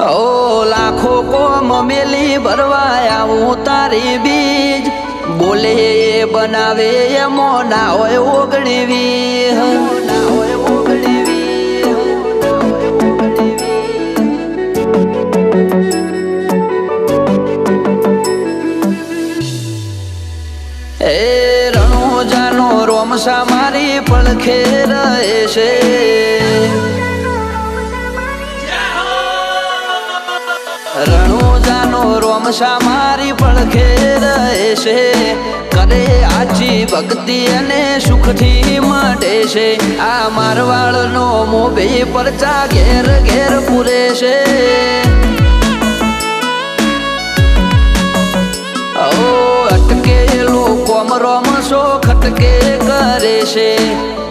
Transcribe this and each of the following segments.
ઓ લાખો કોમ મેલી ભરવા આવું તારી બીજ બોલે એ બનાવે એમો ના હોય ઓગણીવી ના હોય ઓગણીવી એ રણોજાનો રોમસા મારી પડખે રહે છે રણોજાનો રોમસા મારી પડખે રહે છે કરે આજી ભક્તિ અને સુખથી મળે છે આ મારવાડનો મોભી પરચા ઘેર ઘેર પૂરે છે ઓ અટકેલો કોમ રોમસો ખટકે કરે છે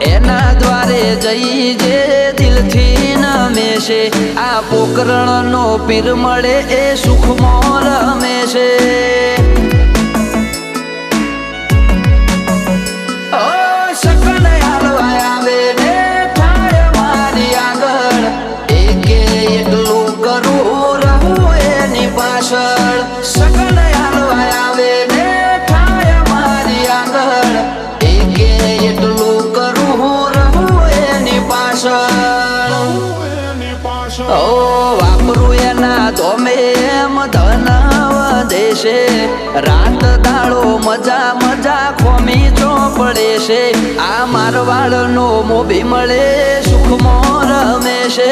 એના દ્વારે જઈ જે દિલથી નમે છે આ પોકરણનો પીર મળે એ સુખમાં રમે છે ઓ સકન હાલવા આવે ને થાય મારી આગળ એકે એકલું કરું રહું એની પાછળ સકન હાલવા આવે ને થાય મારી આગળ એકે એટલું કરું રહું એની પાછળ ઓ વાપરું એના ધોમે એમ ધન વધે છે રાત દાડો મજા મજા ખોમી ચોપડે છે આ મારવાડનો મોભી મળે સુખમાં રમે છે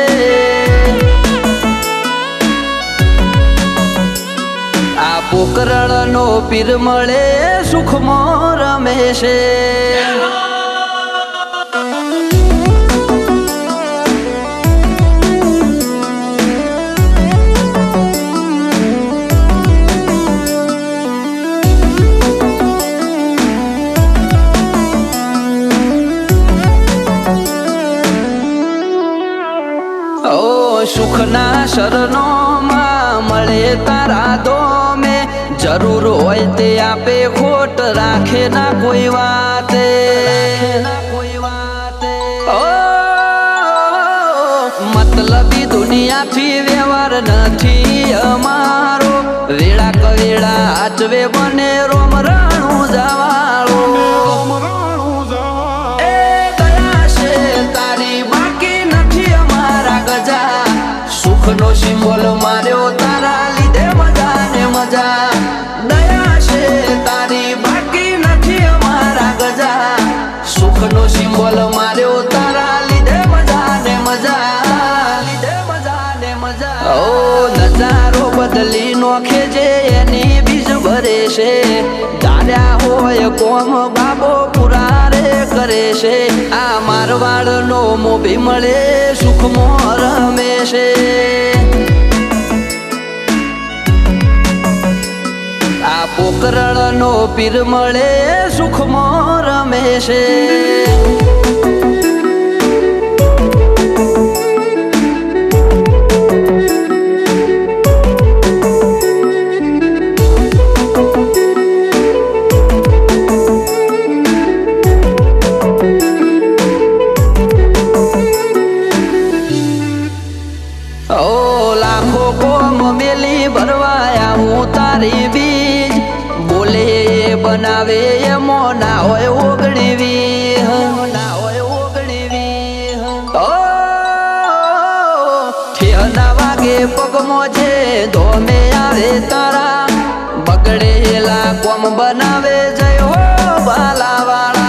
આ પોકરણનો પીર મળે સુખમાં રમે છે સુખના શરણોમાં મળે તારા દોમે જરૂર હોય તે આપે ખોટ રાખે ના કોઈ વાતે ઓ મતલબી દુનિયાથી વ્યવહાર નથી અમારો વેળા કવેળા આચવે બને રોમ રાણું જવાળો સુખનો સિમ્બોલ માર્યો તારા લીધે મજા ને મજા દયા છે તારી બાકી નથી અમારા ગજા સુખનો સિમ્બોલ માર્યો તારા લીધે મજા ને મજા લીધે મજા ને મજા ઓ નજારો બદલી નોખે જે એની બીજ ભરે છે ધાર્યા હોય કોમ બાબો પુરારે કરે છે આ મારવાડનો મોભી મળે સુખમાં રમે છે આ પોકરણનો પીર મળે સુખમાં રમે છે ઓ લાખો કોમ મેલી ભરવા આવું તારી બીજ બોલે એ બનાવે એમો ના હોય ઓગણીવી ના હોય ઓગણીવી ઓ ઠેના વાગે પગમાં જે ધોમે આવે તારા બગડેલા કોમ બનાવે જય હો બાલાવાળા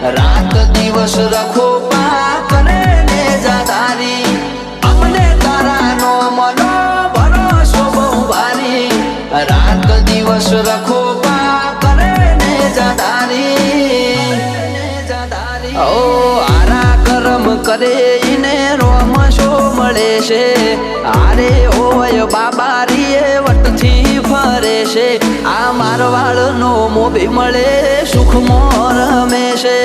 રાત દિવસ રખો પાક ને જાધારી અમને તારા નો મનો ભરોસો બહુ ભારી રાત દિવસ રખો પાક ને જાધારી ઓ આરા કરમ કરે ઈને રોમશો મળે છે આરે હોય બાબારી એ વટથી ફરે છે આ મારવાડનો મોભી મળે સુખમાં રમે છે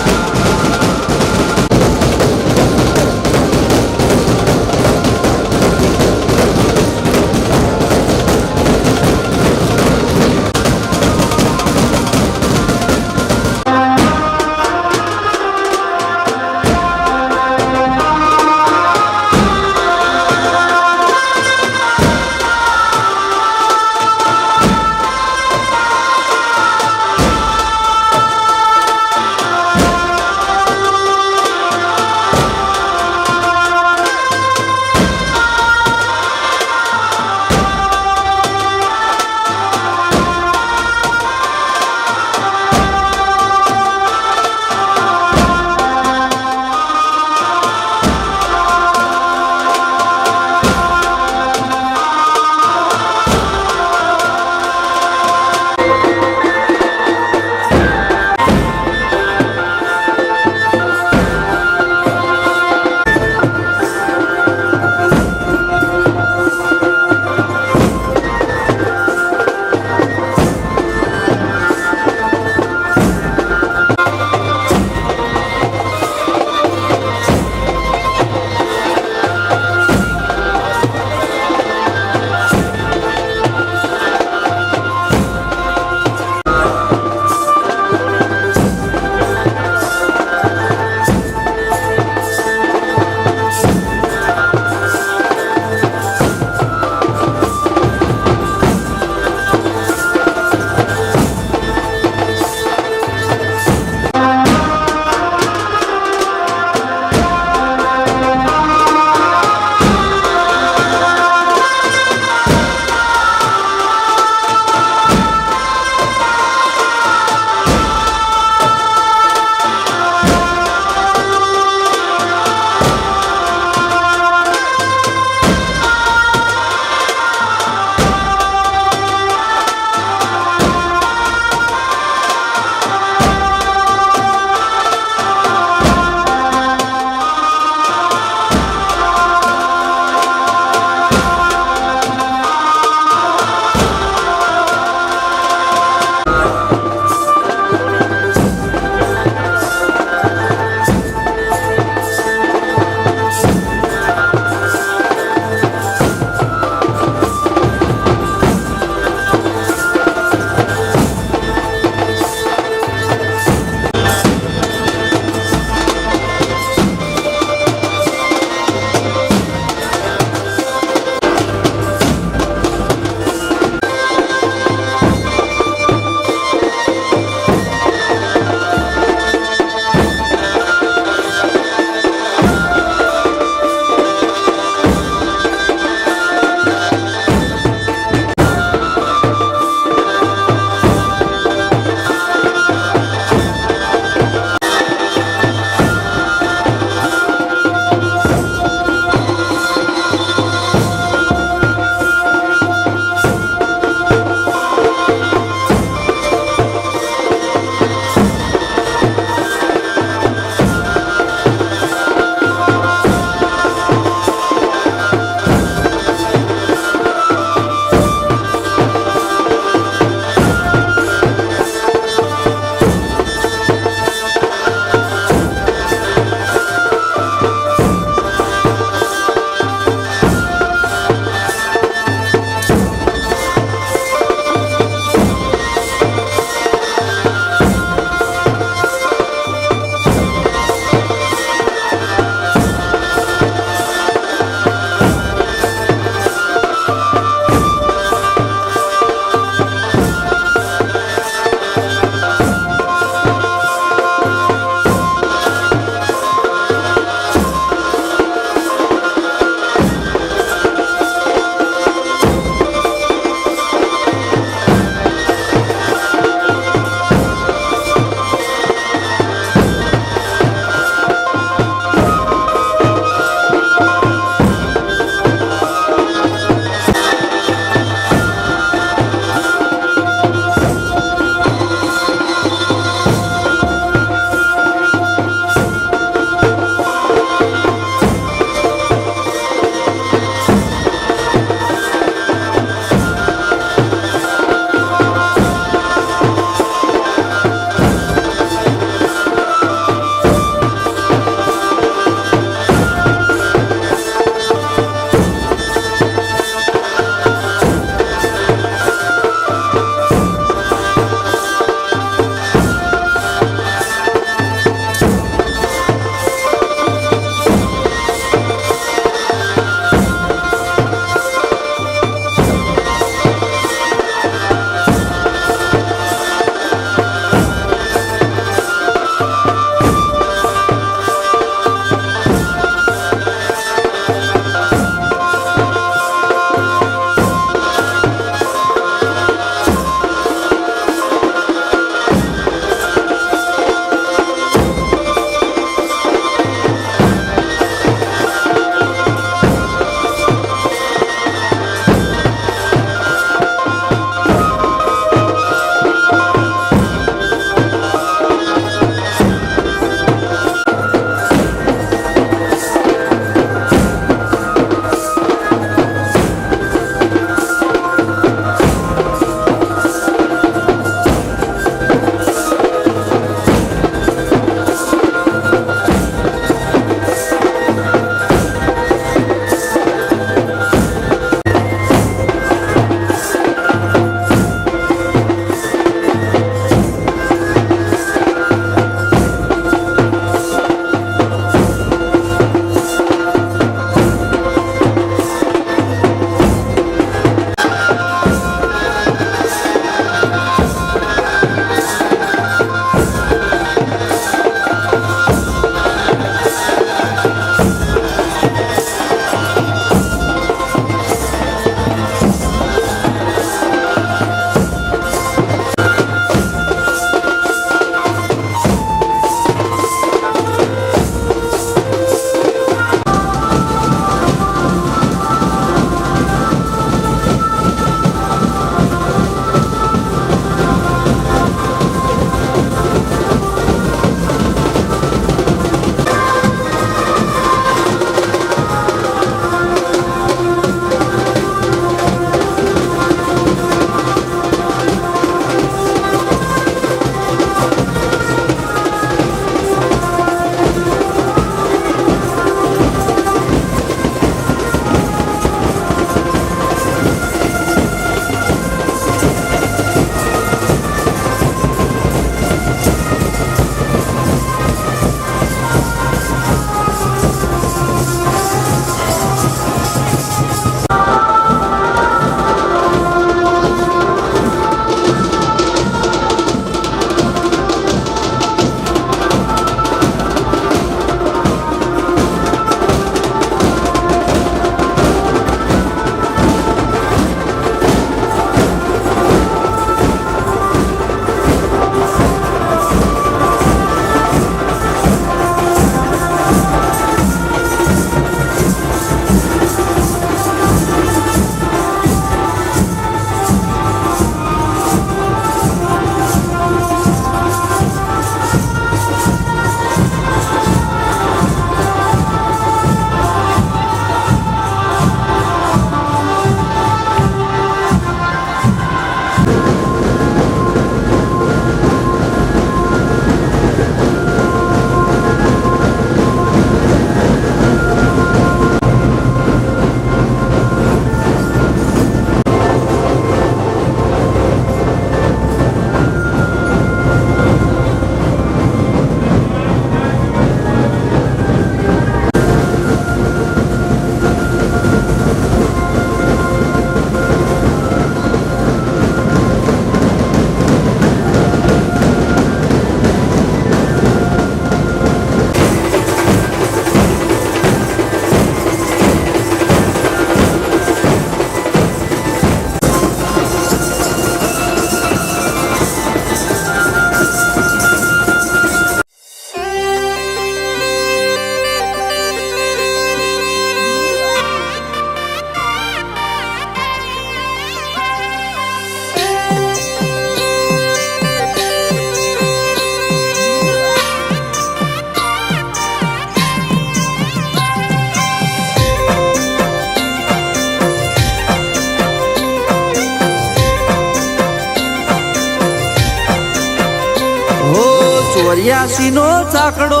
ચોર્યાસી નો ચાકડો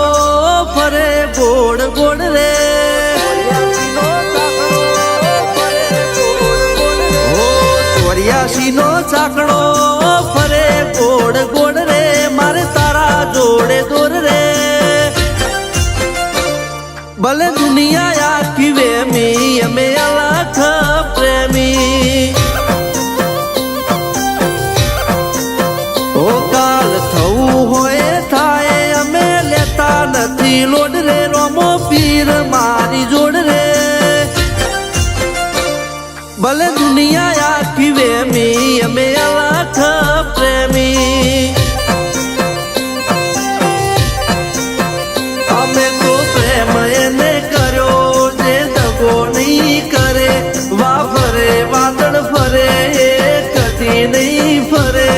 ફરે ગોળ ગોળ રે, ચોર્યાસી નો ચાકડો ફરે ગોળ ગોળ રે, મારે તારા જોડે દોર રે, ભલે દુનિયા આખી વેમી અમે અલખ પ્રેમી, ઓ કાલ થવું હોય થાય અમે લેતા નથી લોડ રે, રોમો પીર મારી જોડ રે, ભલે દુનિયા આખી વેમી અમે અલખ પ્રેમી, અમે તો પ્રેમ એને કર્યો જે દગો નહીં કરે, વાફરે વાદળ ફરે કદી નહીં ફરે,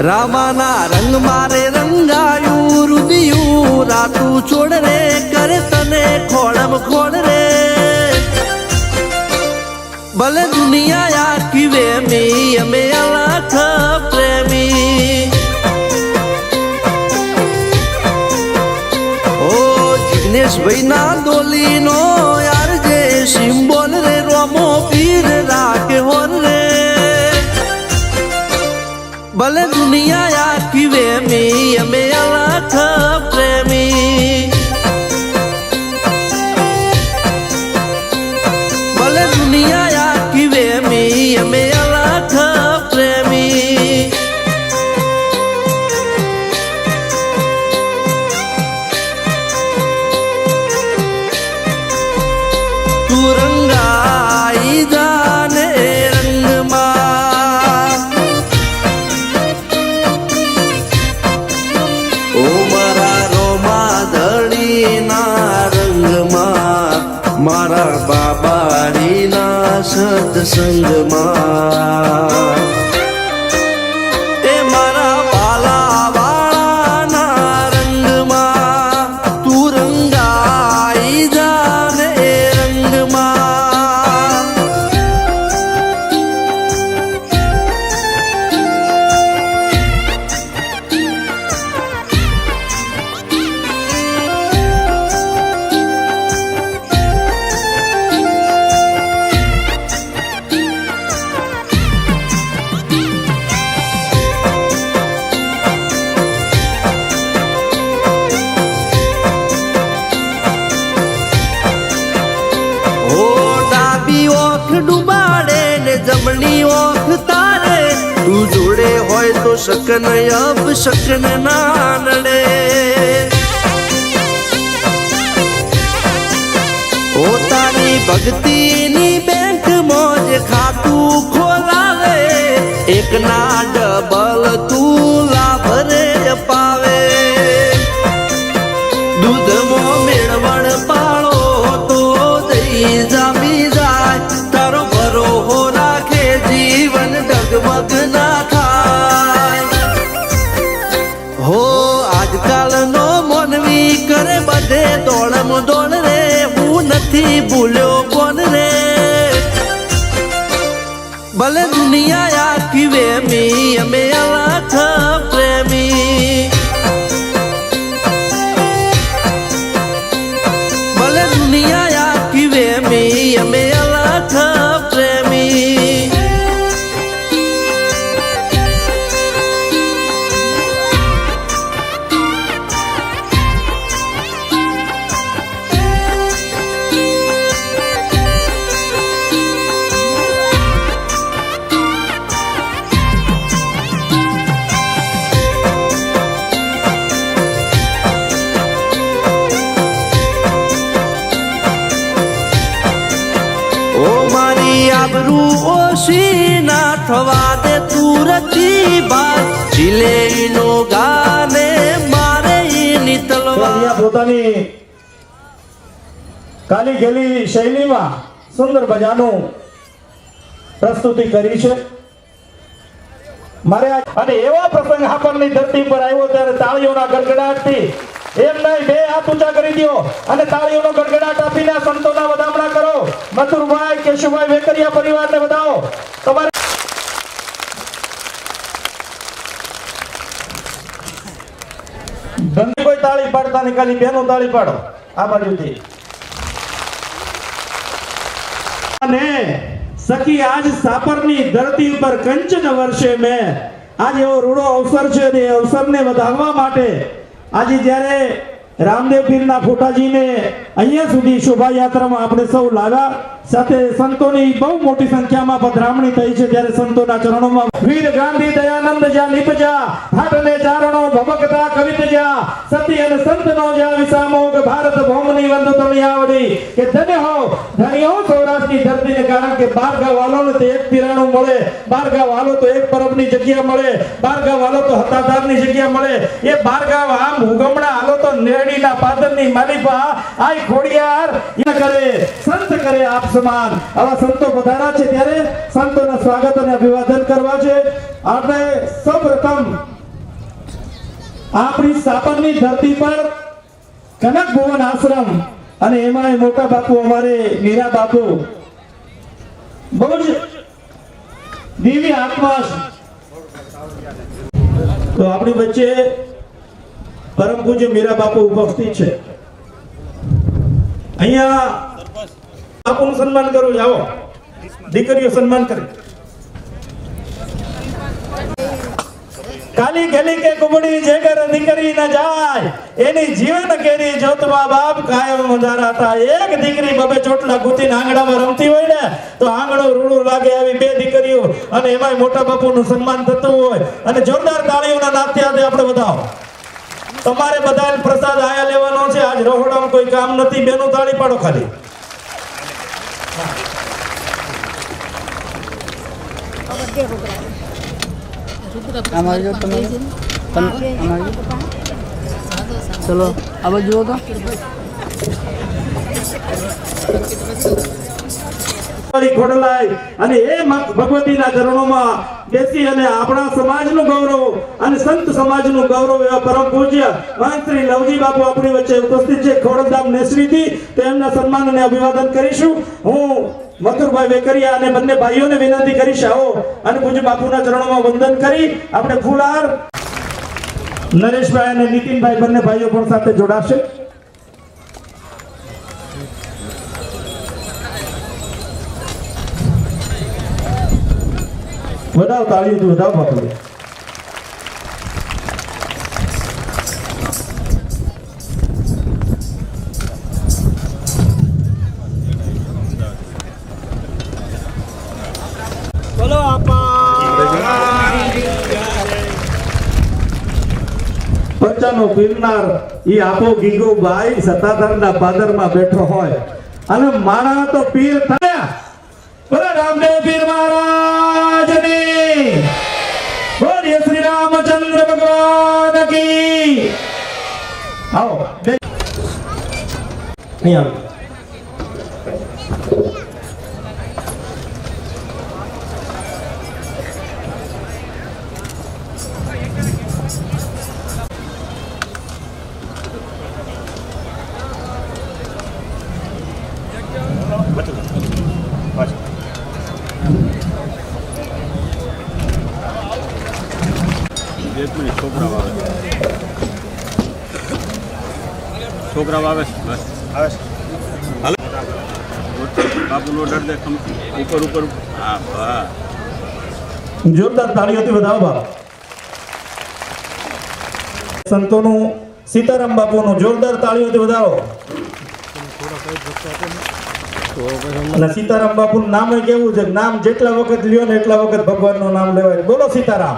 રામાના રંગ મારે રંગાયું રૂબિયું રાતું છોડ રે, કરે તને ખોળમ ખોડ રે, ભલે દુનિયા આખી વેમી અમે અલખ પ્રેમી, ઓ જિગ્નેશભાઈ ના ડોલી નો યાર જે સિમ્બોલ રે, રોમો પીર રાખે હોર રે, ભલે દુનિયા આખી વેમી અમે અલખ પ્રેમી, ભલે દુનિયા આખી વેમી અમે અલખ પ્રેમી, તું રંગાઈ જાને રંગમાં, ઓ મારા રોમા ધડીના રંગમાં, મારા બાબારીના સત્સંગમાં, એ મારા બાલાવાળાના રંગમાં, તું રંગાઈ જાને એ રંગમાં, ડુબાડે ને જમણી ઓખ તારે, તું જોડે હોય તો શકન અબ શકન ના નડે, ઓ તારી ભક્તિની બેંક મોજ ખાતું ખોલાવે, એક ના ડબલ તું લાભ રે પાવે, દૂધમાં મેળવણ પાળો તો દઈ જામી જાય, તારો ભરોહો રાખે જીવન ડગમગ ના થાય, હો આજકાલનો મનવી કરે બધે દોડમ દોડ રે, હું નથી ભૂલ્યો કોણ રે, ભલે દુનિયા આખી વેમી અમે અલખ પ્રેમી, ભલે દુનિયા આખી વેમી અમે અલખ પ્રેમી, ઓ મારી આબરૂ ઓછી ના થવા દે તું રચી બાત, ચીલેનો ગાને મારે ની તલવાર, પોતાની કાલી ગેલી શૈલીમાં સુંદર મજાનું પ્રસ્તુતિ કરી છે, મારે અને એવા પ્રસંગ આપણની ધરતી પર આવ્યો ત્યારે તાળીઓના ગડગડાટથી એમ નહીં બે હાથ ઊંચા કરી દો અને તાળીઓનો ગડગડાટ આપીને સંતોના વધામણા કરો. મથુરભાઈ કેશુભાઈ વેકરિયા પરિવારને વધાવો. તમારે બંને કોઈ તાળી પાડતા નહીં, ખાલી બેનો તાળી પાડો આ બાજુથી. અને સખી આજ સાપરની ધરતી ઉપર કંચન વર્ષે મેં આજ એવો રૂડો અવસર છે ને એ અવસરને વધારવા માટે આજે જ્યારે રામદેવ પીરના ફોટાજીને અહીંયા સુધી શોભાયાત્રામાં આપણે સૌ લાવ્યા, સાથે સંતોની બહુ મોટી સંખ્યામાં પધરામણી થઈ છે, ત્યારે સંતોના ચરણોમાં વીર ગાંધી દયાનંદ જ્યાં નીપજા હાટને ચારણો ભબકતા કવિત જ્યાં સતી અને સંતનો જ્યાં વિસામોગ ભારત ભૌમની વંદ તણી આવડી કે ધન્ય હો ધન્ય હો સૌરાષ્ટ્રની ધરતીને, કારણ કે બારગા વાલોને તો એક પિરાણું મળે, બારગા વાલો તો એક પરબની જગ્યા મળે, બારગા વાલો તો હતાધારની જગ્યા મળે, એ બારગા આમ હુગમણા હાલો તો નેરડીના પાદરની માલિપા આય ખોડિયાર કરે સંત કરે આપ સમાન. આવા સંતો પધારા છે ત્યારે સંતોના સ્વાગત અને અભિવાદન કરવા છે. આપણે સૌપ્રથમ આપણી સાપરની ધરતી પર કનક ભુવન આશ્રમ અને એમાં મોટા બાપુ અમારે મીરા બાપુ બહુ જ દિવ્ય આત્મા છે. તો આપણી વચ્ચે પરમ પૂજ્ય મીરા બાપુ ઉપસ્થિત છે. અહીંયા બાપુનું સન્માન કરું, જાઓ દીકરીઓ સન્માન કરે. કાલી ગલી કે કુબડી જે ઘર દીકરી ન જાય એની જીવન કેરી જોતમાં બાપ કાયમ મજારા થાય. એક દીકરી બબે ચોટલા ગુતીને આંગણામાં રમતી હોય ને તો આંગણો રૂડું લાગે. આવી બે દીકરીઓ અને એમાંય મોટા બાપુનું સન્માન થતું હોય અને જોરદાર તાળીઓના નાદથી આપણે બધાઓ તમારે બધાને પ્રસાદ આયા લેવાનો છે. આજ રહોડામાં કોઈ કામ નથી, બેનો તાળી પાડો ખાલી. चलो अब जुओ तो ખોડલાય અને એ ભગવતીના ચરણોમાં બેસી અને આપણા સમાજનું ગૌરવ અને સંત સમાજનું ગૌરવ એવા પરમ પૂજ્ય મહંત શ્રી લવજી બાપુ આપણી વચ્ચે ઉપસ્થિત છે ખોડલધામ નેસરીથી. તો એમના સન્માન અને અભિવાદન કરીશું. હું મથુરભાઈ વેકરિયા અને બંને ભાઈઓને વિનંતી કરીશ આવો અને પૂજ્ય બાપુના ચરણોમાં વંદન કરી આપણે ફૂલહાર. નરેશભાઈ અને નીતિનભાઈ બંને ભાઈઓ પણ સાથે જોડાશે. વધાવ તાળીઓથી વધાવ બાપુ. बोलो પચાનો પીરનાર ઈ આપો ગીગો ભાઈ સતાધારના પાદરમાં બેઠો હોય અને માણા તો પીર થયા. બોલો રામદેવ પીર મહારાજની, બોલીએ શ્રી રામચંદ્ર ભગવાન કી. આવો અહીંયા છોકરા આવે બસ આવે હાલો બાપુનો ડર દે ઉપર ઉપર. હા હા જોરદાર તાળીઓથી વધાવો બાપ. સંતોનું સીતારામ બાપુનું જોરદાર તાળીઓથી વધાવો. અને સીતારામ બાપુનું નામ કેવું છે, નામ જેટલા વખત લ્યો ને એટલા વખત ભગવાનનું નામ લેવાય. બોલો સીતારામ.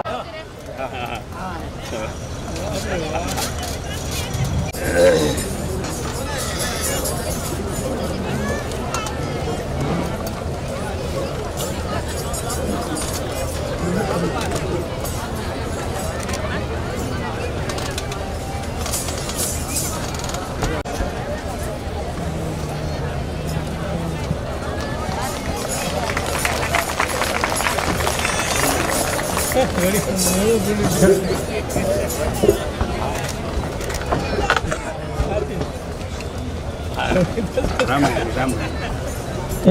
રામ રામ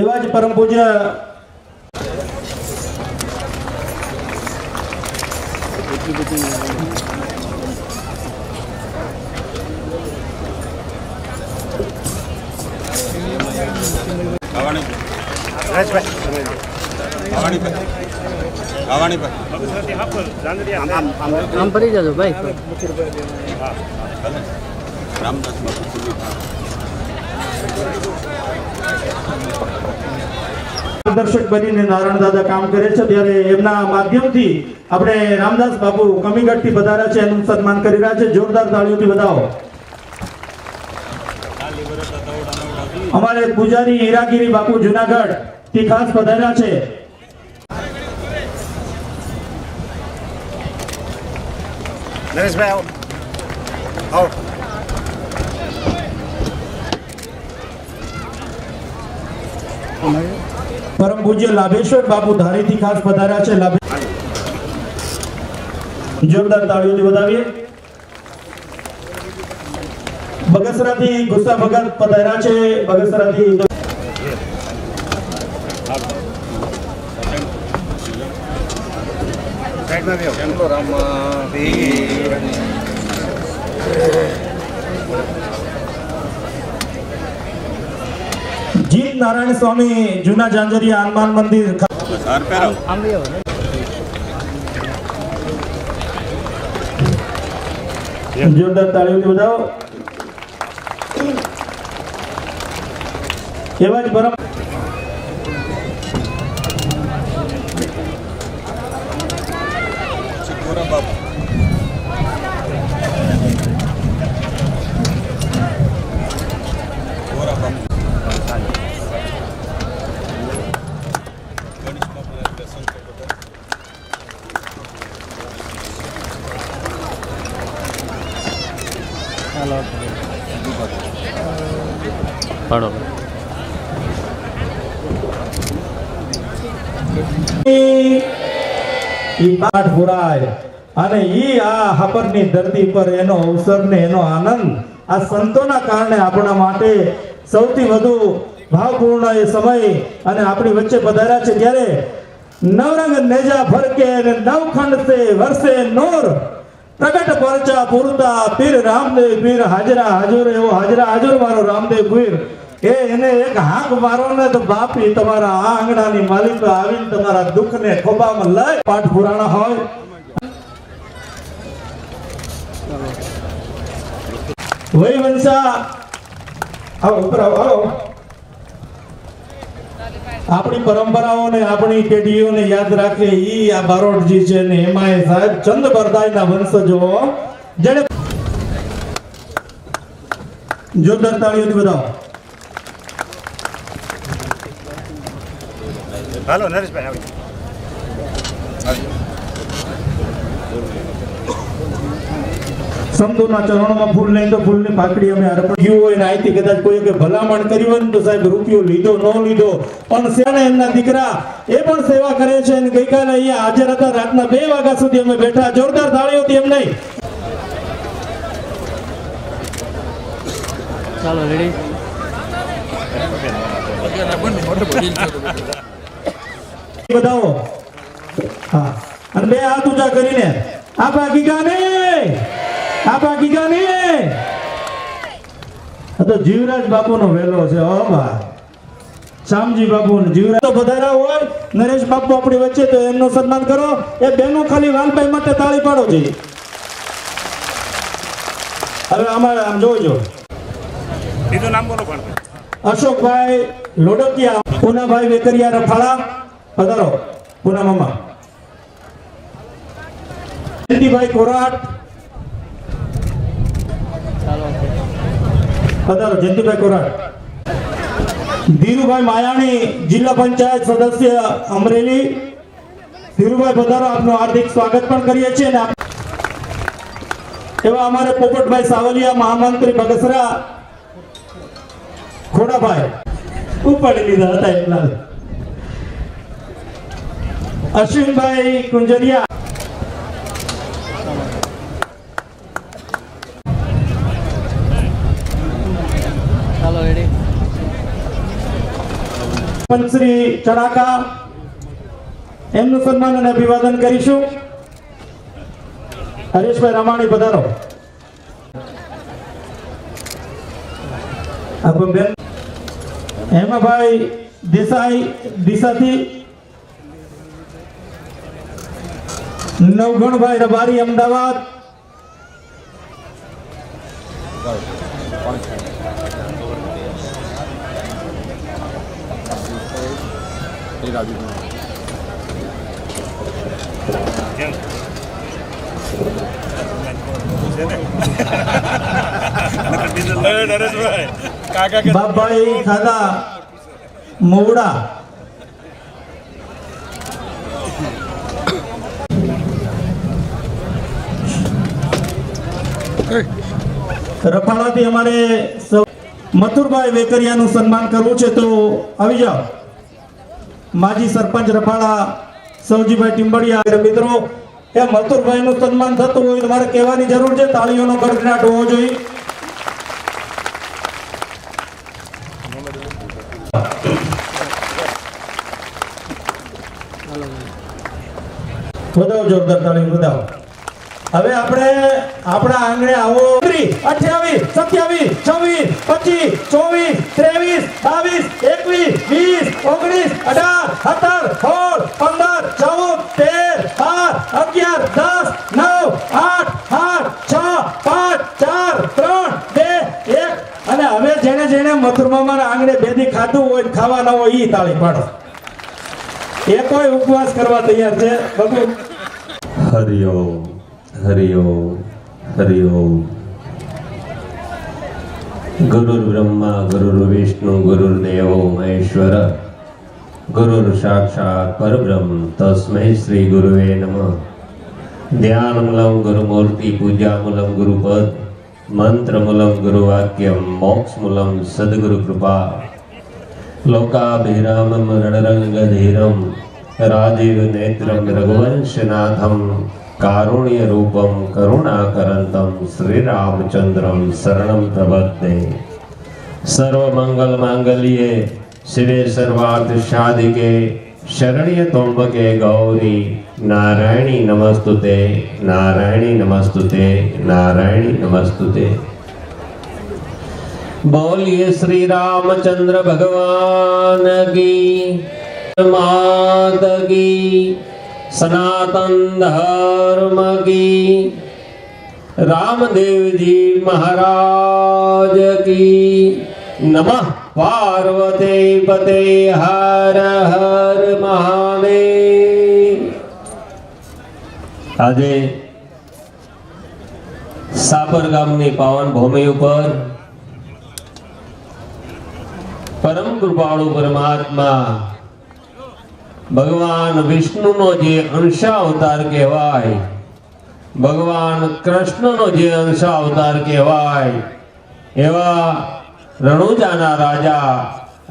એવા જ પરમ પૂજ્ય ગાવાની પર આમ પડી જજો ભાઈ રામદાસ બાપુ દર્શક બનીને નારાયણ દાદા કામ કરે છે ત્યારે એમના માધ્યમથી આપણે રામદાસ બાપુ કમીગઢથી પધાર્યા છે એનું સન્માન કરી રહ્યા છે જોરદાર તાળીઓથી વધાવો અમારે પૂજારી હીરાગીરી બાપુ જુનાગઢ થી ખાસ પધાર્યા છે નરેશભાઈ આવો આવો પરમ પૂજ્ય લાભેશ્વર બાપુ ધારીથી ખાસ પધાર્યા છે જોરદાર તાળીઓથી વધાવીએ બગસરાથી ગુસ્સા ભગત પધાર્યા છે બગસરાથી સાઈડમાં બેહો રામવીર જીત નારાયણ સ્વામી જૂના જાંજરિયા હનુમાન મંદિર હાર પહેરાવો આમ બી આવો જોરદાર તાળીઓથી વધાવો એવા જ પરમ ગોરા બાપુ ગોરા બાપુ ગણેશ બાપુ દર્શન કરો ચાલો પાડો ઈ પાઠ પુરાય અને ઈ આ હાપરની ધરતી પર એનો અવસર ને એનો આનંદ આ સંતોના કારણે આપણા માટે સૌથી વધુ ભાવપૂર્ણ એ સમય અને આપણી વચ્ચે પધાર્યા છે ત્યારે નવરંગ નેજા ફરકે અને નવખંડ સે વરસે નૂર પ્રગટ પરચા પૂરતા પીર રામદેવ પીર હાજરા હાજર એવો હાજરા હાજર મારો રામદેવ પીર એને એક હાક મારો ને તો બાપી તમારા આ આંગણાની માલિક આવીને તમારા દુઃખને ખોબામાં લઈ પાઠ પુરાણા હોય વહી વંશા આવો ઉપર આવો આપણી પરંપરાઓને આપણી પેઢીઓને યાદ રાખે ઈ આ બારોટજી છે ને એમાં સાહેબ ચંદ બરદાઈના વંશજો જેને જોરદાર તાળીઓથી બતાવો હાલો નરેશભાઈ આવો સંતોના ચરણોમાં ફૂલ નહીં તો ફૂલની પાકડી અમે અર્પણ કર્યું હોય ને આઈથી કદાચ કોઈ કે ભલામણ કરી હોય ને તો સાહેબ રૂપિયો લીધો ન લીધો પણ સેને એમના દીકરા એ પણ સેવા કરે છે અને ગઈકાલે અહીંયા હાજર હતા રાતના 2 વાગ્યા સુધી અમે બેઠા જોરદાર તાળીઓથી એમ નહીં ચાલો રેડી બતાવો હા અને 2 હાથ ઊંચા કરીને આપા ગીગાને તો જીવરાજ બાપુનો વેલો છે હો ભાઈ શામજી બાપુ જીવરાજ તો વધારા હોય નરેશ બાપુ આપણી વચ્ચે તો એમનું સન્માન કરો એ બેનો ખાલી વાલભાઈ માટે તાળી પાડો છે હવે અમારે આમ જોજો બીજું નામ બોલો પણ અશોકભાઈ લોડકિયા પૂનાભાઈ વેકરિયા રફાળા પધારો પૂના મામા જયંતિભાઈ કોરાટ ચાલો પધારો જયંતિભાઈ કોરાટ ધીરુભાઈ માયાણી જિલ્લા પંચાયત સદસ્ય અમરેલી ધીરુભાઈ પધારો આપનું હાર્દિક સ્વાગત પણ કરીએ છીએ અને એવા અમારે પોપટભાઈ સાવલિયા મહામંત્રી બગસરા ખોડાભાઈ ઉપાડી લીધા હતા એટલા અશ્વિનભાઈ કુંજરિયા ચાલો રેડી પંચશ્રી ચડાકા એમનું સન્માન અને અભિવાદન કરીશું હરેશભાઈ રમાણી પધારો બેન હેમાભાઈ દિશાથી નવગણભાઈ રબારી અમદાવાદ, નરેશભાઈ કાકા કે બાપભાઈ ખાધા મોવડા, રફાળાથી અમારે મથુરભાઈ વેકરિયાનું સન્માન કરવું છે, તો આવી જાઓ. માજી સરપંચ રફાળા સૌજીભાઈ ટીમ્બડિયા. મિત્રો, એ મથુરભાઈ નું સન્માન થતું હોય તો મારે કહેવાની જરૂર છે, તાળીઓનો ગડગડાટ હોવો જોઈએ. વધાવો જોરદાર તાળી વધાવો. હવે આપણે આપણા આંગણે આવો. 28, 27, 26, 25, 24, 23, 22, 21, 22, 23, 24, 15, 16, 17, 18, 19, 10, 9, 8, 8, 6, 5, 4, 3, 2, 1. અને હવે જેણે મથુરમામાના આંગણે બેદી ખાધું હોય, ખાવા ન હોય, ઈ તાળી પાડો. એ કોઈ ઉપવાસ કરવા તૈયાર છે. બાબુ હરિઓમ હરિઓમ હરિઓમ. ગુરુર બ્રહ્મા ગુરુર વિષ્ણુ ગુરુર્દેવો મહેશ્વર, ગુરુર સાક્ષાત પરબ્રહ્મ તસ્મૈ શ્રી ગુરુવે નમઃ. ધ્યાનમૂલમ ગુરુમૂર્તિ, પૂજામૂલમ ગુરુપદ, મંત્રમૂલમ ગુરુવાક્યમ, મોક્ષમૂલમ સદગુરુ કૃપા. લોકાભિરામમ રણરંગધીરમ, રાજીવ નેત્રમ રઘુવંશનાથમ, કારુણ્ય રૂપમ કરુણાકરંતમ, શ્રીરામચંદ્રમ શરણમ પ્રપદ્યે. સર્વમંગલ માંગલ્યે શિવે સર્વાર્થ સાધિકે, શરણ્ય ત્ર્યંબકે ગૌરી નારાયણી નમસ્તુતે, નારાયણી નમસ્તુતે, નારાયણી નમસ્તુતે. બોલીએ શ્રી રામચંદ્ર ભગવાન કી, मात की, सनातन धर्म की, रामदेव जी महाराज की. नमः पार्वते पते हर हर महादेव. આજે સાપર ગામની પાવન ભૂમિ ઉપર પરમ કૃપાળુ પરમાત્મા ભગવાન વિષ્ણુનો જે અંશાવતાર કહેવાય, ભગવાન કૃષ્ણનો જે અંશાવતાર કહેવાય, એવા રણુજાના રાજા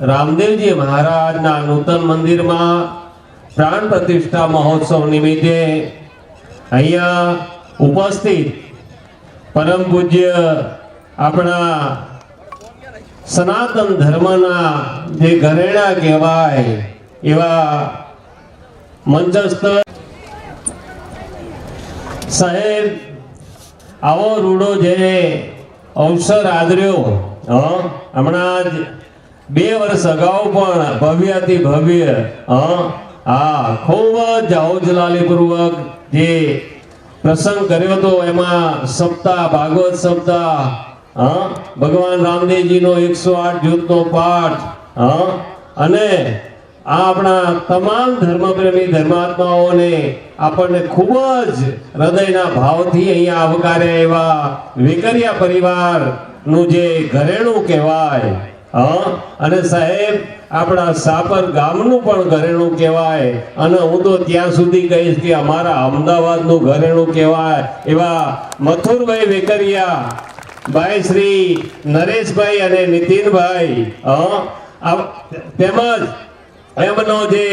રામદેવજી મહારાજના નૂતન મંદિરમાં પ્રાણ પ્રતિષ્ઠા મહોત્સવ નિમિત્તે અહીંયા ઉપસ્થિત પરમ પૂજ્ય આપણા સનાતન ધર્મના જે ઘરેણા કહેવાય એવા મંચસ્થ સાહેબ, આવો રૂડો જેને અવસર આદર્યો, હમણાં જ 2 વર્ષ અગાઉ પણ ભવ્યાતિ ભવ્ય ખૂબ જ જાહોજલાલીપૂર્વક જે પ્રસંગ કર્યો હતો, એમાં સપ્તાહ, ભાગવત સપ્તાહ, ભગવાન રામદેવજીનો 108 જૂથનો પાઠ, અને આ આપણા તમામ ધર્મપ્રેમી ધર્માત્માઓને આપણને ખૂબ જ હૃદયના ભાવથી અહીંયા આવકાર્યા એવા વેકરિયા પરિવારનું જે ઘરેણું કહેવાય, અને સાહેબ આપણા સાપર ગામનું પણ ઘરેણું કહેવાય, અને હું તો ત્યાં સુધી કહીશ કે અમારા અમદાવાદનું ઘરેણું કહેવાય એવા મથુરભાઈ વેકરિયા ભાઈ શ્રી નરેશભાઈ અને નીતિનભાઈ, તેમજ એમનો જે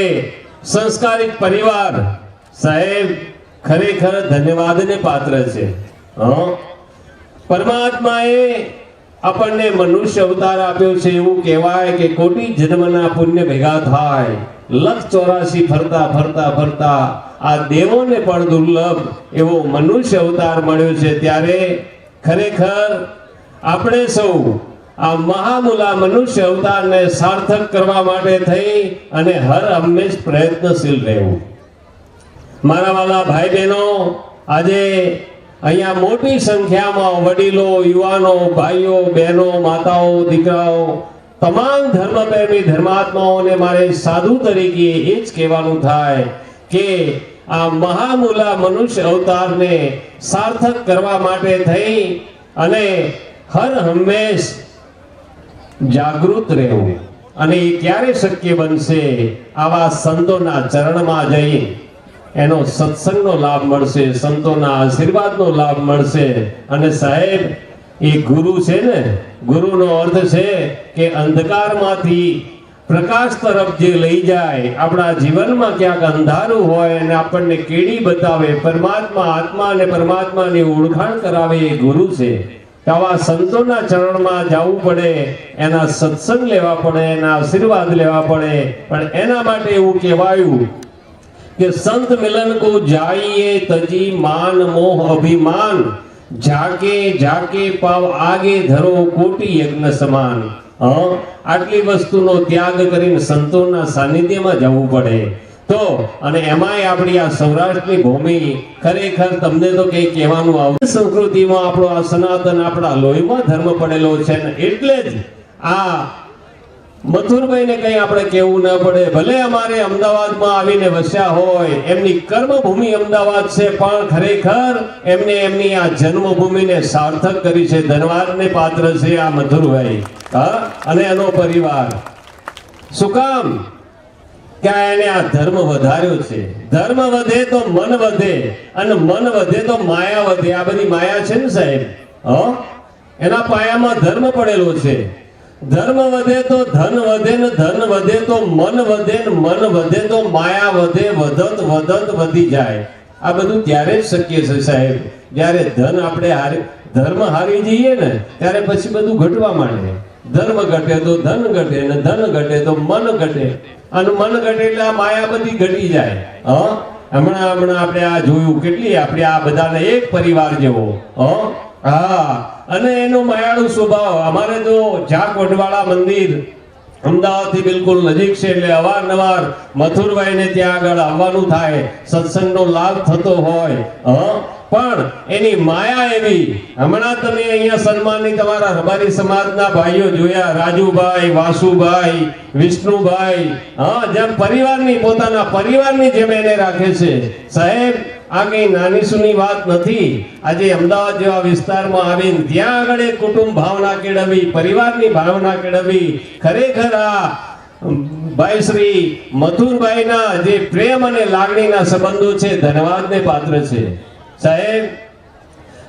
સંસ્કારિક પરિવાર, સાહેબ ખરેખર ધન્યવાદને પાત્ર છે. પરમાત્માએ આપણને મનુષ્ય અવતાર આપ્યો છે, એવું કહેવાય કે કોટી જન્મના પુણ્ય ભેગા થાય, 184 ફરતા ફરતા ફરતા આ દેવોને પણ દુર્લભ એવો મનુષ્ય અવતાર મળ્યો છે. ત્યારે ખરેખર આપણે સૌ આ મહામૂલા મનુષ્ય અવતારને સાર્થક કરવા માટે થઈ અને હર હંમેશ પ્રયત્નશીલ રહેવું. મારા વાલા ભાઈ બહેનો, આજે અહીંયા મોટી સંખ્યામાં વડીલો, યુવાનો, ભાઈઓ, બહેનો, માતાઓ, દીકરાઓ, તમામ ધર્મપ્રેમી ધર્માત્માઓને મારે સાધુ તરીકે એ જ કહેવાનું થાય કે આ મહામૂલા મનુષ્ય અવતારને સાર્થક કરવા માટે થઈ અને હર હંમેશ જાગૃત રહેવું. અને એ ક્યારે શક્ય બનશે? આવા સંતોના ચરણમાં જઈ એનો સત્સંગનો લાભ મળશે, સંતોના આશીર્વાદનો લાભ મળશે. અને સાહેબ, એ ગુરુ છે ને, ગુરુનો અર્થ છે કે અંધકારમાંથી પ્રકાશ તરફ જે લઈ જાય. આપણા જીવનમાં ક્યાંક અંધારું હોય અને આપણને કેડી બતાવે, પરમાત્મા, આત્મા અને પરમાત્માની ઓળખાણ કરાવે, એ ગુરુ છે. આવા સંતોના ચરણમાં જવું પડે, એના સત્સંગ લેવા પડે, એના આશીર્વાદ લેવા પડે. પણ એના માટે એવું કહેવાયું કે સંત મિલન કો જાઈએ તજી માન મોહ અભિમાન, જાકે જાકે પાવ આગે ધરો કોટી યજ્ઞ સમાન. આટલી વસ્તુનો ત્યાગ કરીને સંતોના સાનિધ્યમાં જવું પડે. તો અને એમાંય આપણી આ સૌરાષ્ટ્રની ભૂમિ ખરેખર તમને તો કંઈ કહેવાનું આવે. સંસ્કૃતિમાં આપણો આ સનાતન આપણા લોહીમાં ધર્મ પડેલો છે ને એટલે જ આ મથુરભાઈને કંઈ આપણે કહેવું ન પડે. ભલે અમારે અમદાવાદમાં આવીને વસ્યા હોય, એમની કર્મભૂમિ અમદાવાદ છે, પણ ખરેખર એમને એમની આ જન્મભૂમિને સાર્થક કરી છે. ધન્યવાદને પાત્ર છે આ મથુરભાઈ અને એનો પરિવાર. શું કામ? કે એને આ ધર્મ વધાર્યો છે. ધર્મ વધે તો મન વધે, અને મન વધે તો માયા વધે. આ બધી માયા છે ને સાહેબ, એના પાયામાં ધર્મ પડેલો છે. ધર્મ વધે તો ધન વધે ને ધન વધે તો મન વધે ને મન વધે તો માયા વધે. વધત વધત વધી જાય. આ બધું ત્યારે જ શક્ય છે સાહેબ, જ્યારે ધન આપણે ધર્મ હારી જઈએ ને ત્યારે પછી બધું ઘટવા માંડે. ધર્મ ઘટે તો ધન ઘટે, ને ધન ઘટે તો મન ઘટે, અને મન ઘટે એટલે આ માયા બધી ઘટી જાય. હમણાં આપણે આ જોયું, કેટલી આપણે આ બધાને એક પરિવાર જેવો. અને એનો માયાળુ સ્વભાવ. અમારે તો જાક વડવાળા મંદિર અમદાવાદથી બિલકુલ નજીક છે, એટલે અવારનવાર મથુરભાઈને ત્યાં આગળ આવવાનું થાય, સત્સંગનો લાભ થતો હોય. પણ એની માયા એવી. હમણાં તમે અહીંયા સન્માનની તમારા રબારી સમાજના ભાઈઓ જોયા, રાજુભાઈ, વાસુભાઈ, વિષ્ણુભાઈ, જેમ પરિવારની, પોતાના પરિવારની જેમ એને રાખે છે. સાહેબ, આ કઈ નાની સૂની વાત નથી. આજે અમદાવાદ જેવા વિસ્તારમાં આવીને ત્યાં આગળ એક કુટુંબ ભાવના કેળવવી, પરિવારની ભાવના કેળવવી. ખરેખર આ ભાઈ શ્રી મથુરભાઈના જે પ્રેમ અને લાગણીના સંબંધો છે, ધન્યવાદને પાત્ર છે. સાહેબ,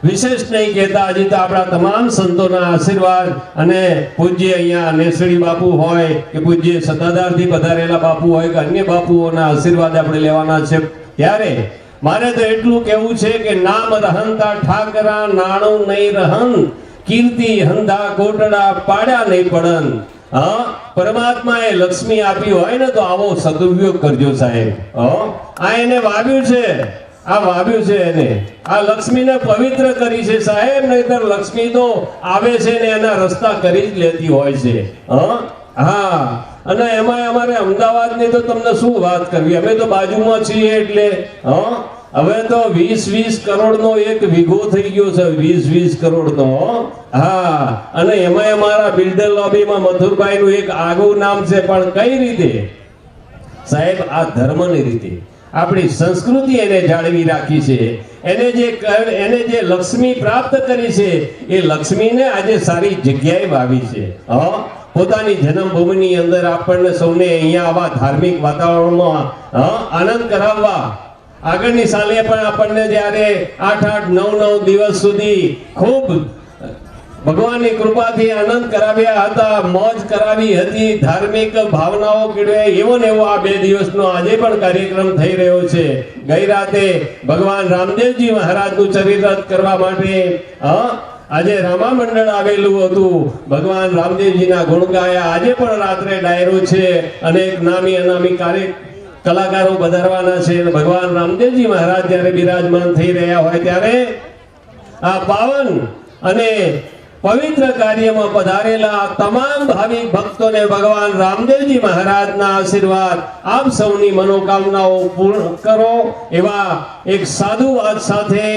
વિશેષ નહીં કહેતા, હજી તો આપણા તમામ સંતોના આશીર્વાદ અને પૂજ્ય અહીંયા નેસડી બાપુ હોય કે પૂજ્ય સત્તાધારથી પધારેલા બાપુ હોય કે અન્ય બાપુઓના આશીર્વાદ આપણે લેવાના છે. ત્યારે મારે તો એટલું કહેવું છે કે નામ રહંતા ઠાકરા નાણું નહીં રહન, કીર્તિ હંધા કોટડા પાડ્યા નહીં પડન. પરમાત્માએ લક્ષ્મી આપી હોય ને તો આવો સદુપયોગ કરજો સાહેબ. આ એને વાવ્યું છે, આ વાવ્યું છે એને, આ લક્ષ્મીને પવિત્ર કરી છે સાહેબ. નહીતર લક્ષ્મી તો આવે છે ને એના રસ્તા કરી જ લેતી હોય છે. અને એમાં અમારે અમદાવાદની તો તમને શું વાત કરવી, અમે તો બાજુમાં છીએ. એટલે હવે તો 20-20 કરોડનો એક વીઘો થઈ ગયો છે, 20-20 કરોડનો. અને એમાં અમારા બિલ્ડર લોબીમાં મથુરભાઈનું એક આગવું નામ છે. પણ કઈ રીતે સાહેબ? આ ધર્મની રીતે, આપણી સંસ્કૃતિ એને જાળવી રાખી છે. એને જે લક્ષ્મી પ્રાપ્ત કરી છે, એ લક્ષ્મીને આજે સારી જગ્યાએ વાવી છે. પોતાની જન્મભૂમિની અંદર આપણને સૌને અહીંયા આવા ધાર્મિક વાતાવરણમાં આનંદ કરાવવા. આગળની સાલે પણ આપણને જ્યારે 8-9 દિવસ સુધી ખૂબ ભગવાનની કૃપાથી આનંદ કરાવ્યા હતા, મોજ કરાવી હતી, ધાર્મિક ભાવનાઓ કેળવાય. એવો ને એવો આ 2 દિવસનો આજે પણ કાર્યક્રમ થઈ રહ્યો છે. ગઈ રાતે ભગવાન રામદેવજી મહારાજનું ચરિત્ર કરવા માટે આજે રામા મંડળ આવેલું હતું. ભગવાન રામદેવજીના ગુણ ગાયા. આજે પણ રાત્રે ડાયરો છે, અનેક નામી અનામી કલાકારો પધારવાના છે. ભગવાન રામદેવજી મહારાજ જ્યારે બિરાજમાન થઈ રહ્યા હોય ત્યારે આ પાવન અને પવિત્ર કાર્યમાં પધારેલા તમામ ભાવિક ભક્તોને ભગવાન રામદેવજી મહારાજના આશીર્વાદ આપ સૌની મનોકામનાઓ પૂર્ણ કરો એવા એક સાધુવાદ સાથે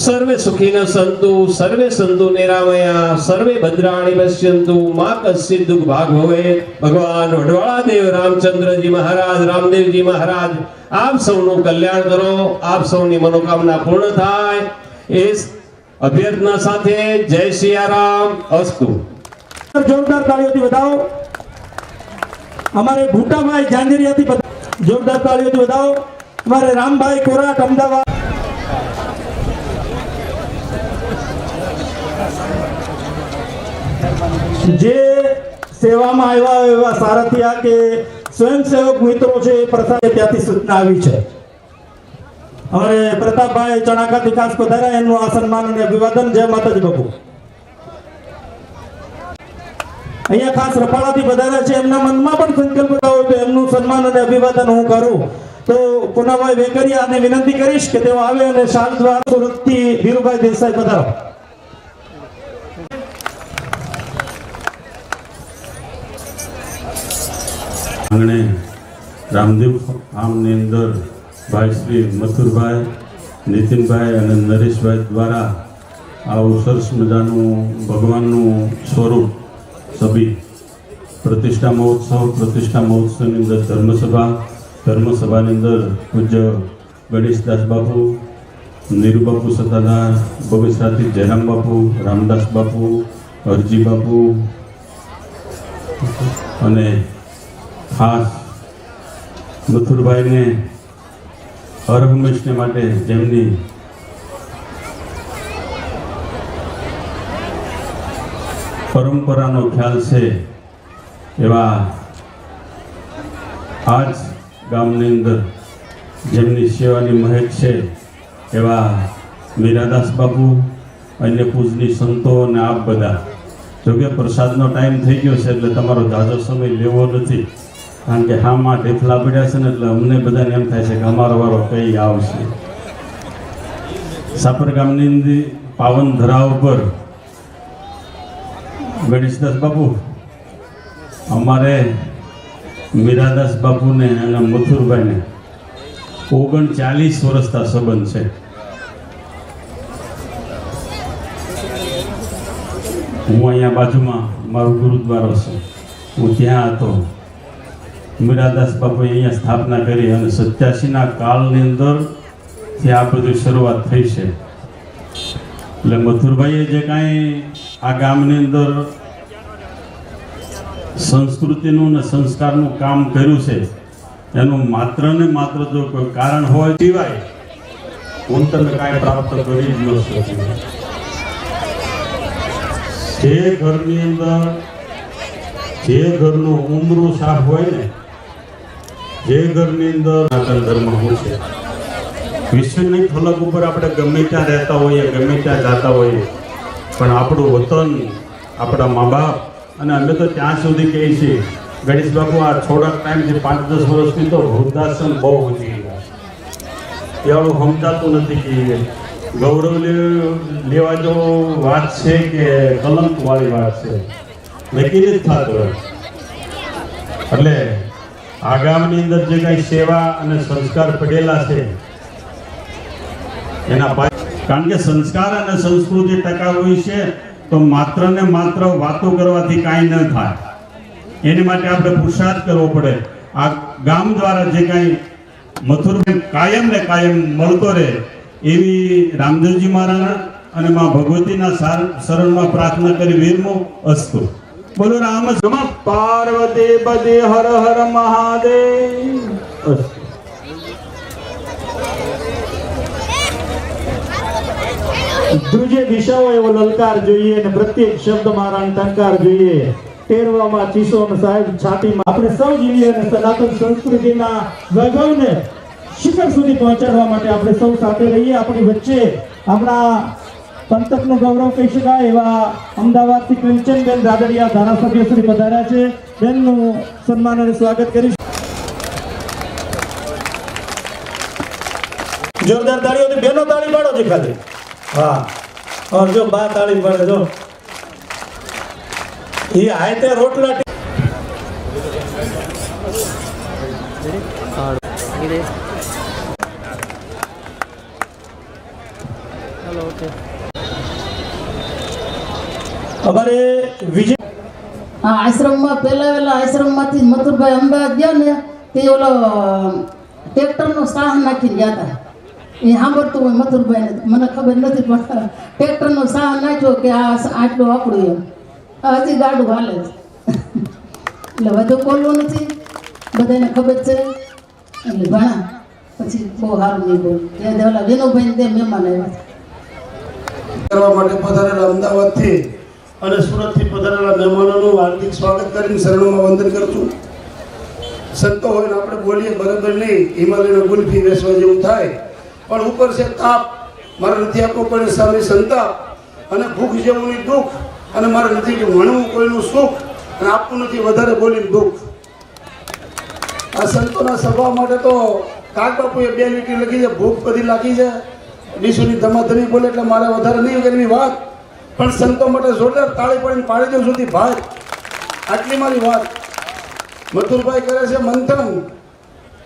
સર્વે સુખીન સંતુ સર્વે સંતુ નિરામયા સર્વે ભદ્રાણી પશ્યંતુ મા કશ્ચિત દુઃખ ભાગ ભવે ભગવાન વડવાળા દેવ રામચંદ્રજી મહારાજ રામદેવજી મહારાજ આપ સૌનું કલ્યાણ કરો, આપ સૌની મનોકામના પૂર્ણ થાય એ અભ્યર્થના સાથે જય સિયારામ અસ્તુ. જોરદાર તાળીઓથી વધાવો. અમારે ભૂટાભાઈ જાંજરિયાથી જોરદાર તાળીઓથી વધાવો. અમારે રામભાઈ કોરાટ અમદાવાદ. જે સેવામાં આવ્યા એવા સારથિયા કે સ્વયંસેવક મિત્રો છે એ પ્રસાદે ત્યાંથી સૂચના આવી છે. અમારે પ્રતાપભાઈ ચણાકાથી ખાસ પધાર્યા, એમનું આ સન્માન અને અભિવાદન. જય માતાજી બાપુ. અહીંયા ખાસ રફાળાથી પધાર્યા છે, એમના મનમાં પણ સંકલ્પ થયો તો એમનું સન્માન અને અભિવાદન હું કરું. તો પુનાભાઈ વેકરિયાને વિનંતી કરીશ કે તેઓ આવે અને શાલ દ્વારા સુરતથી ધીરુભાઈ દેસાઈ પધારો. આંગણે રામદેવ ફાર્મની અંદર ભાઈ શ્રી મથુરભાઈ, નીતિનભાઈ અને નરેશભાઈ દ્વારા આવું સરસ મજાનું ભગવાનનું સ્વરૂપ સભી પ્રતિષ્ઠા મહોત્સવની અંદર ધર્મસભાની અંદર પૂજ્ય ગણેશદાસ બાપુ, નીરુ બાપુ સત્તાધાર, બગસરાથી જયરામ બાપુ, રામદાસ બાપુ, હરજી બાપુ અને ખાસ મથુરભાઈને હર હંમેશને માટે જેમની પરંપરાનો ખ્યાલ છે એવા આજ ગામની અંદર જેમની સેવાની મહેક છે એવા મીરાદાસ બાપુ, અન્ય પૂજની સંતો અને આપ બધા. જોકે પ્રસાદનો ટાઈમ થઈ ગયો છે એટલે તમારો ઝાઝો સમય લેવો નથી, કારણ કે હામાં ઢેફલા પડ્યા છે ને એટલે અમને બધાને એમ થાય છે કે અમારો વારો કઈ આવશે. સાપર ગામની અંદર પાવન ધરા ઉપર ગણેશદાસ બાપુ, અમારે મીરાદાસ બાપુને અને મથુરભાઈને 39 વર્ષના સંબંધ છે. હું અહીંયા બાજુમાં મારો ગુરુદ્વારો છે, હું ત્યાં હતો. મીરાદાસ બાપુએ અહીંયા સ્થાપના કરી અને 87ના કાળની અંદરથી આ બધું શરૂઆત થઈ છે. એટલે મથુરભાઈએ જે કાંઈ આ ગામની અંદર સંસ્કૃતિનું ને સંસ્કારનું કામ કર્યું છે એનું માત્ર ને માત્ર જો કોઈ કારણ હોય સિવાય હું તમે કાંઈ પ્રાપ્ત કરી જ ન શક્યું. જે ઘરની અંદર જે ઘરનું ઉમરું સાફ હોય ને, જે ઘરની અંદર સનાતન ધર્મ હોય છે, વિશ્વની ફલક ઉપર આપણે ગમે ત્યાં રહેતા હોઈએ, ગમે ત્યાં જતા હોઈએ, પણ આપણું વતન, આપણા મા બાપ, અને અમે તો ત્યાં સુધી કહીએ છીએ ગણેશ બાપુ આ થોડાક ટાઈમથી 5-10 વર્ષથી તો વૃદ્ધાશ્રમ બહુ વધી ગયા. એવું સમજાતું નથી કે ગૌરવ લેવા જો વાત છે કે કલંક વાળી વાત છે, નક્કી નથી થતું. એટલે આ ગામની અંદર જે કઈ સેવા અને સંસ્કાર પડેલા છે એના કારણ કે સંસ્કાર અને સંસ્કૃતિ ટકાવવી છે તો માત્ર ને માત્ર વાતો કરવાથી કાંઈ ન થાય. એની માટે આપણે પુરુષાર્થ કરવો પડે. આ ગામ દ્વારા જે કાંઈ મથુરભાઈ કાયમ ને કાયમ મળતો રહે એવી રામદેવજી મહારાજ અને માં ભગવતીના શરણમાં પ્રાર્થના કરી વીરમો અસ્તુ. બોલો રામ પાર્વતી પદે હર હર મહાદેવ અસ્તુ. ધ્રુજે દિશાઓ એવો લલકાર જોઈએ અને પ્રત્યેક શબ્દમાં ટંકાર જોઈએ. ટેરવામાં ચીસો અને સાહેબ છાતીમાં આપણે સૌ જીવીએ અને સનાતન સંસ્કૃતિના વૈભવને શિખર સુધી પહોંચાડવા માટે આપણે સૌ સાથે રહીએ. આપણી વચ્ચે આપણા પંથકનું ગૌરવ કહી શકાય એવા અમદાવાદથી કંચનબેન રાદડિયા ધારાસભ્ય શ્રી પધાર્યા છે. બેનનું સન્માન અને સ્વાગત કરીશ. જોરદાર તાળીઓથી બેનો તાળી પાડો છે ખાલી. હા, ઓર જો બા તાળી પાડે જો એ હાથે રોટલા ચાલો ઓકે અમારે વિજય આ આશ્રમમાં પહેલા આશ્રમમાંથી મથુરભાઈ અમદાવાદ ગયા ને તે ઓલો ટ્રેક્ટરનો સાહ નાખીને ગયા હતા. એ સાંભળતું હોય મથુરભાઈને, મને ખબર નથી પણ ટ્રેક્ટરનો સાહ નાખ્યો કે આ આટલું આપણું એમ. આ હજી ગાડું હાલે છે એટલે વધુ બોલવું નથી, બધાને ખબર છે એટલે ઘણા પછી બહુ સારું નહીં બોલ. ત્યાં ઓલા વિનુભાઈને તે મહેમાન આવ્યા હતા. કરવા માટે પધારેલા અમદાવાદથી અને સુરતથી પધારેલા મહેમાનોનું હાર્દિક સ્વાગત કરીને શરણોમાં વંદન કરું છું. સંતો હોય ને આપણે બોલીએ બરાબર નહીં, હિમાલયનો ગુલ્ફી વેચવા જેવું થાય, પણ ઉપર છે તાપ. મારે નથી આપવું કોઈને સામે સંતાપ, અને ભૂખ જેવું નહીં દુઃખ, અને મારે નથી ભણવું કોઈનું સુખ, અને આપવું નથી વધારે બોલીને દુઃખ. આ સંતોના સભા માટે તો કાક બાપુએ 2 લીટી લખી છે, ભૂખ બધી લાગી છે, વિશુની ધમાધમી બોલે એટલે મારે વધારે નહીં કરવી વાત, પણ સંતો માટે જોરદાર તાળી પડીને પાડી દઉં સુધી ભાઈ. આટલી મારી વાત. મથુરભાઈ કરે છે મંથન.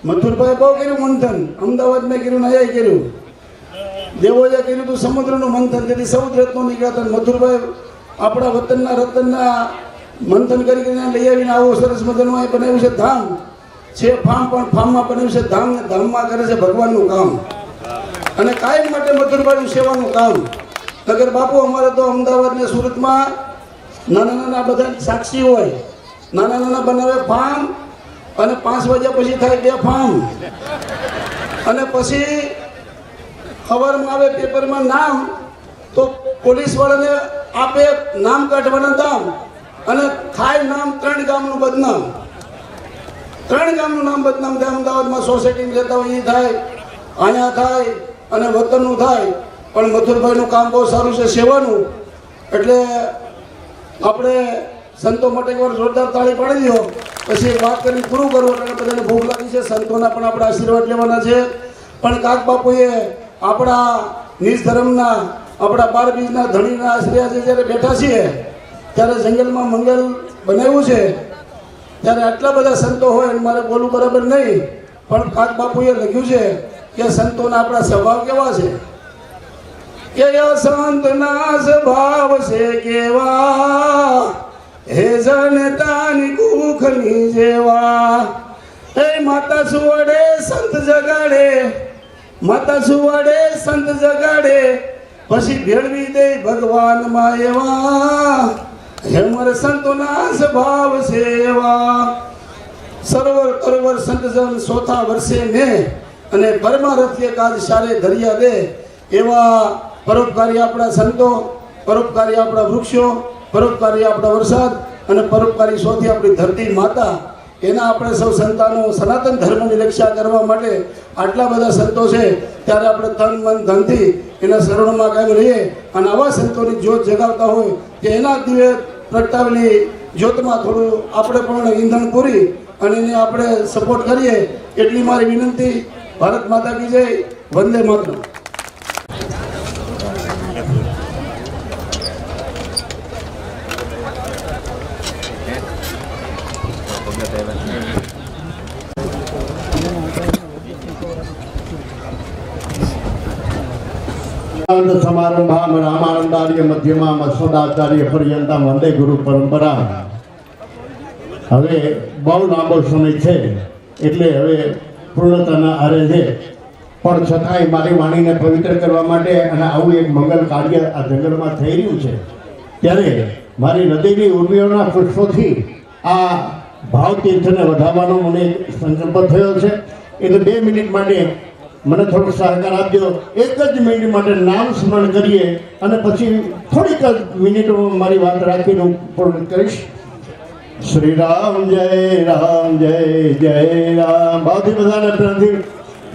મથુરભાઈ બહુ કર્યું મંથન, અમદાવાદમાં કર્યું, અહીંયા કર્યું, દેવોએ કર્યું હતું સમુદ્રનું મંથન, તેથી 14 રત્નો નીકળ્યા હતા. મથુરભાઈ આપણા વતનના રતનના મંથન કરીને લઈ આવીને આવો સરસ મજાનું અહીં બનાવ્યું છે ધામ છે. ફાર્મ પણ ફાર્મમાં બનાવ્યું છે ધામ, ને ધામમાં કરે છે ભગવાનનું કામ, અને કાયમ માટે મથુરભાઈનું સેવાનું કામ. નગર બાપુ અમારે તો અમદાવાદ ને સુરતમાં નાના બધા સાક્ષી હોય, નાના બનાવે ફાર્મ, અને 5 વાગ્યા પછી થાય 2 ફાર્મ, અને પછી ખબરમાં આવે પેપરમાં નામ, તો પોલીસ વાળાને આપે નામ કાઢવાના દામ, અને થાય નામ 3 ગામનું બદનામ. 3 ગામનું નામ બદનામ થાય. અમદાવાદમાં સોસાયટીમાં રહેતા હોય એ થાય, અહીંયા થાય, અને વતનનું થાય. પણ મથુરભાઈનું કામ બહુ સારું છે સેવાનું, એટલે આપણે સંતો માટે એકવાર જોરદાર તાળી પાડી દો. પછી એક વાત કરીને પૂરું કરવું, એટલે બધાને ભૂખ લાગી છે. સંતોના પણ આપણે આશીર્વાદ લેવાના છે. પણ કાક બાપુએ આપણા નિજ ધર્મના, આપણા 12 બીજના ધણીના આશ્રય જ્યારે બેઠા છીએ ત્યારે જંગલમાં મંગલ બનાવ્યું છે, ત્યારે આટલા બધા સંતો હોય અને મારે બોલવું બરાબર નહીં, પણ કાક બાપુએ લખ્યું છે કે સંતોના આપણા સ્વભાવ કેવા છે, કે સંતના સ્વભાવ છે કેવા, હે જનતાની કુખની જેવા. હે માતા સુવડે સંત જગાડે, માતા સુવડે સંત જગાડે, પછી ભેળવી દે ભગવાનમાં એવા. હે મારે સંતોના સ્વભાવ છે એવા. સરોવર તરોવર સંતજન ચોથા વર્ષે ને, અને પરમારથ્ય કાજ સારે ધર્યા દે. એવા પરોપકારી આપણા સંતો, પરોપકારી આપણા વૃક્ષો, પરોપકારી આપણા વરસાદ, અને પરોપકારી સૌથી આપણી ધરતી માતા. એના આપણે સૌ સંતાનો સનાતન ધર્મની રક્ષા કરવા માટે આટલા બધા સંતો છે, ત્યારે આપણે તન મન ધનથી એના શરણોમાં કાયમ રહીએ, અને આવા સંતોની જ્યોત જગાવતા હોય કે એના દિવ્ય પ્રગટાવેલી જ્યોતમાં થોડું આપણે પણ ઈંધણ પૂરી અને એને આપણે સપોર્ટ કરીએ, એટલી મારી વિનંતી. ભારત માતા કી જય. વંદે માતરમ. समारंभाम रामानंदार्य मध्यमा मसोदाचार्य पर्यंतम वंदे गुरु परंपरा. હવે બહુ લાંબો સમય છે એટલે હવે પૂર્ણતાના આરે છે, પણ છતાંય મારી વાણીને પવિત્ર કરવા માટે અને આવું એક મંગલ કાર્ય આ જંગલમાં થઈ રહ્યું છે, ત્યારે મારી હૃદયની ઉર્મિઓના પુષ્પોથી આ ભાવતીર્થને વધારવાનો મને સંકલ્પ થયો છે. એટલે 2 મિનિટ માટે મને થોડો સહકાર આપજો. 1 જ મિનિટ માટે નામ સ્મરણ કરીએ અને પછી થોડીક જ મિનિટો મારી વાત રાખીને હું પૂર્ણ કરીશ. શ્રી રામ જય રામ જય જય રામ. ભાવથી બધાને પ્રેમથી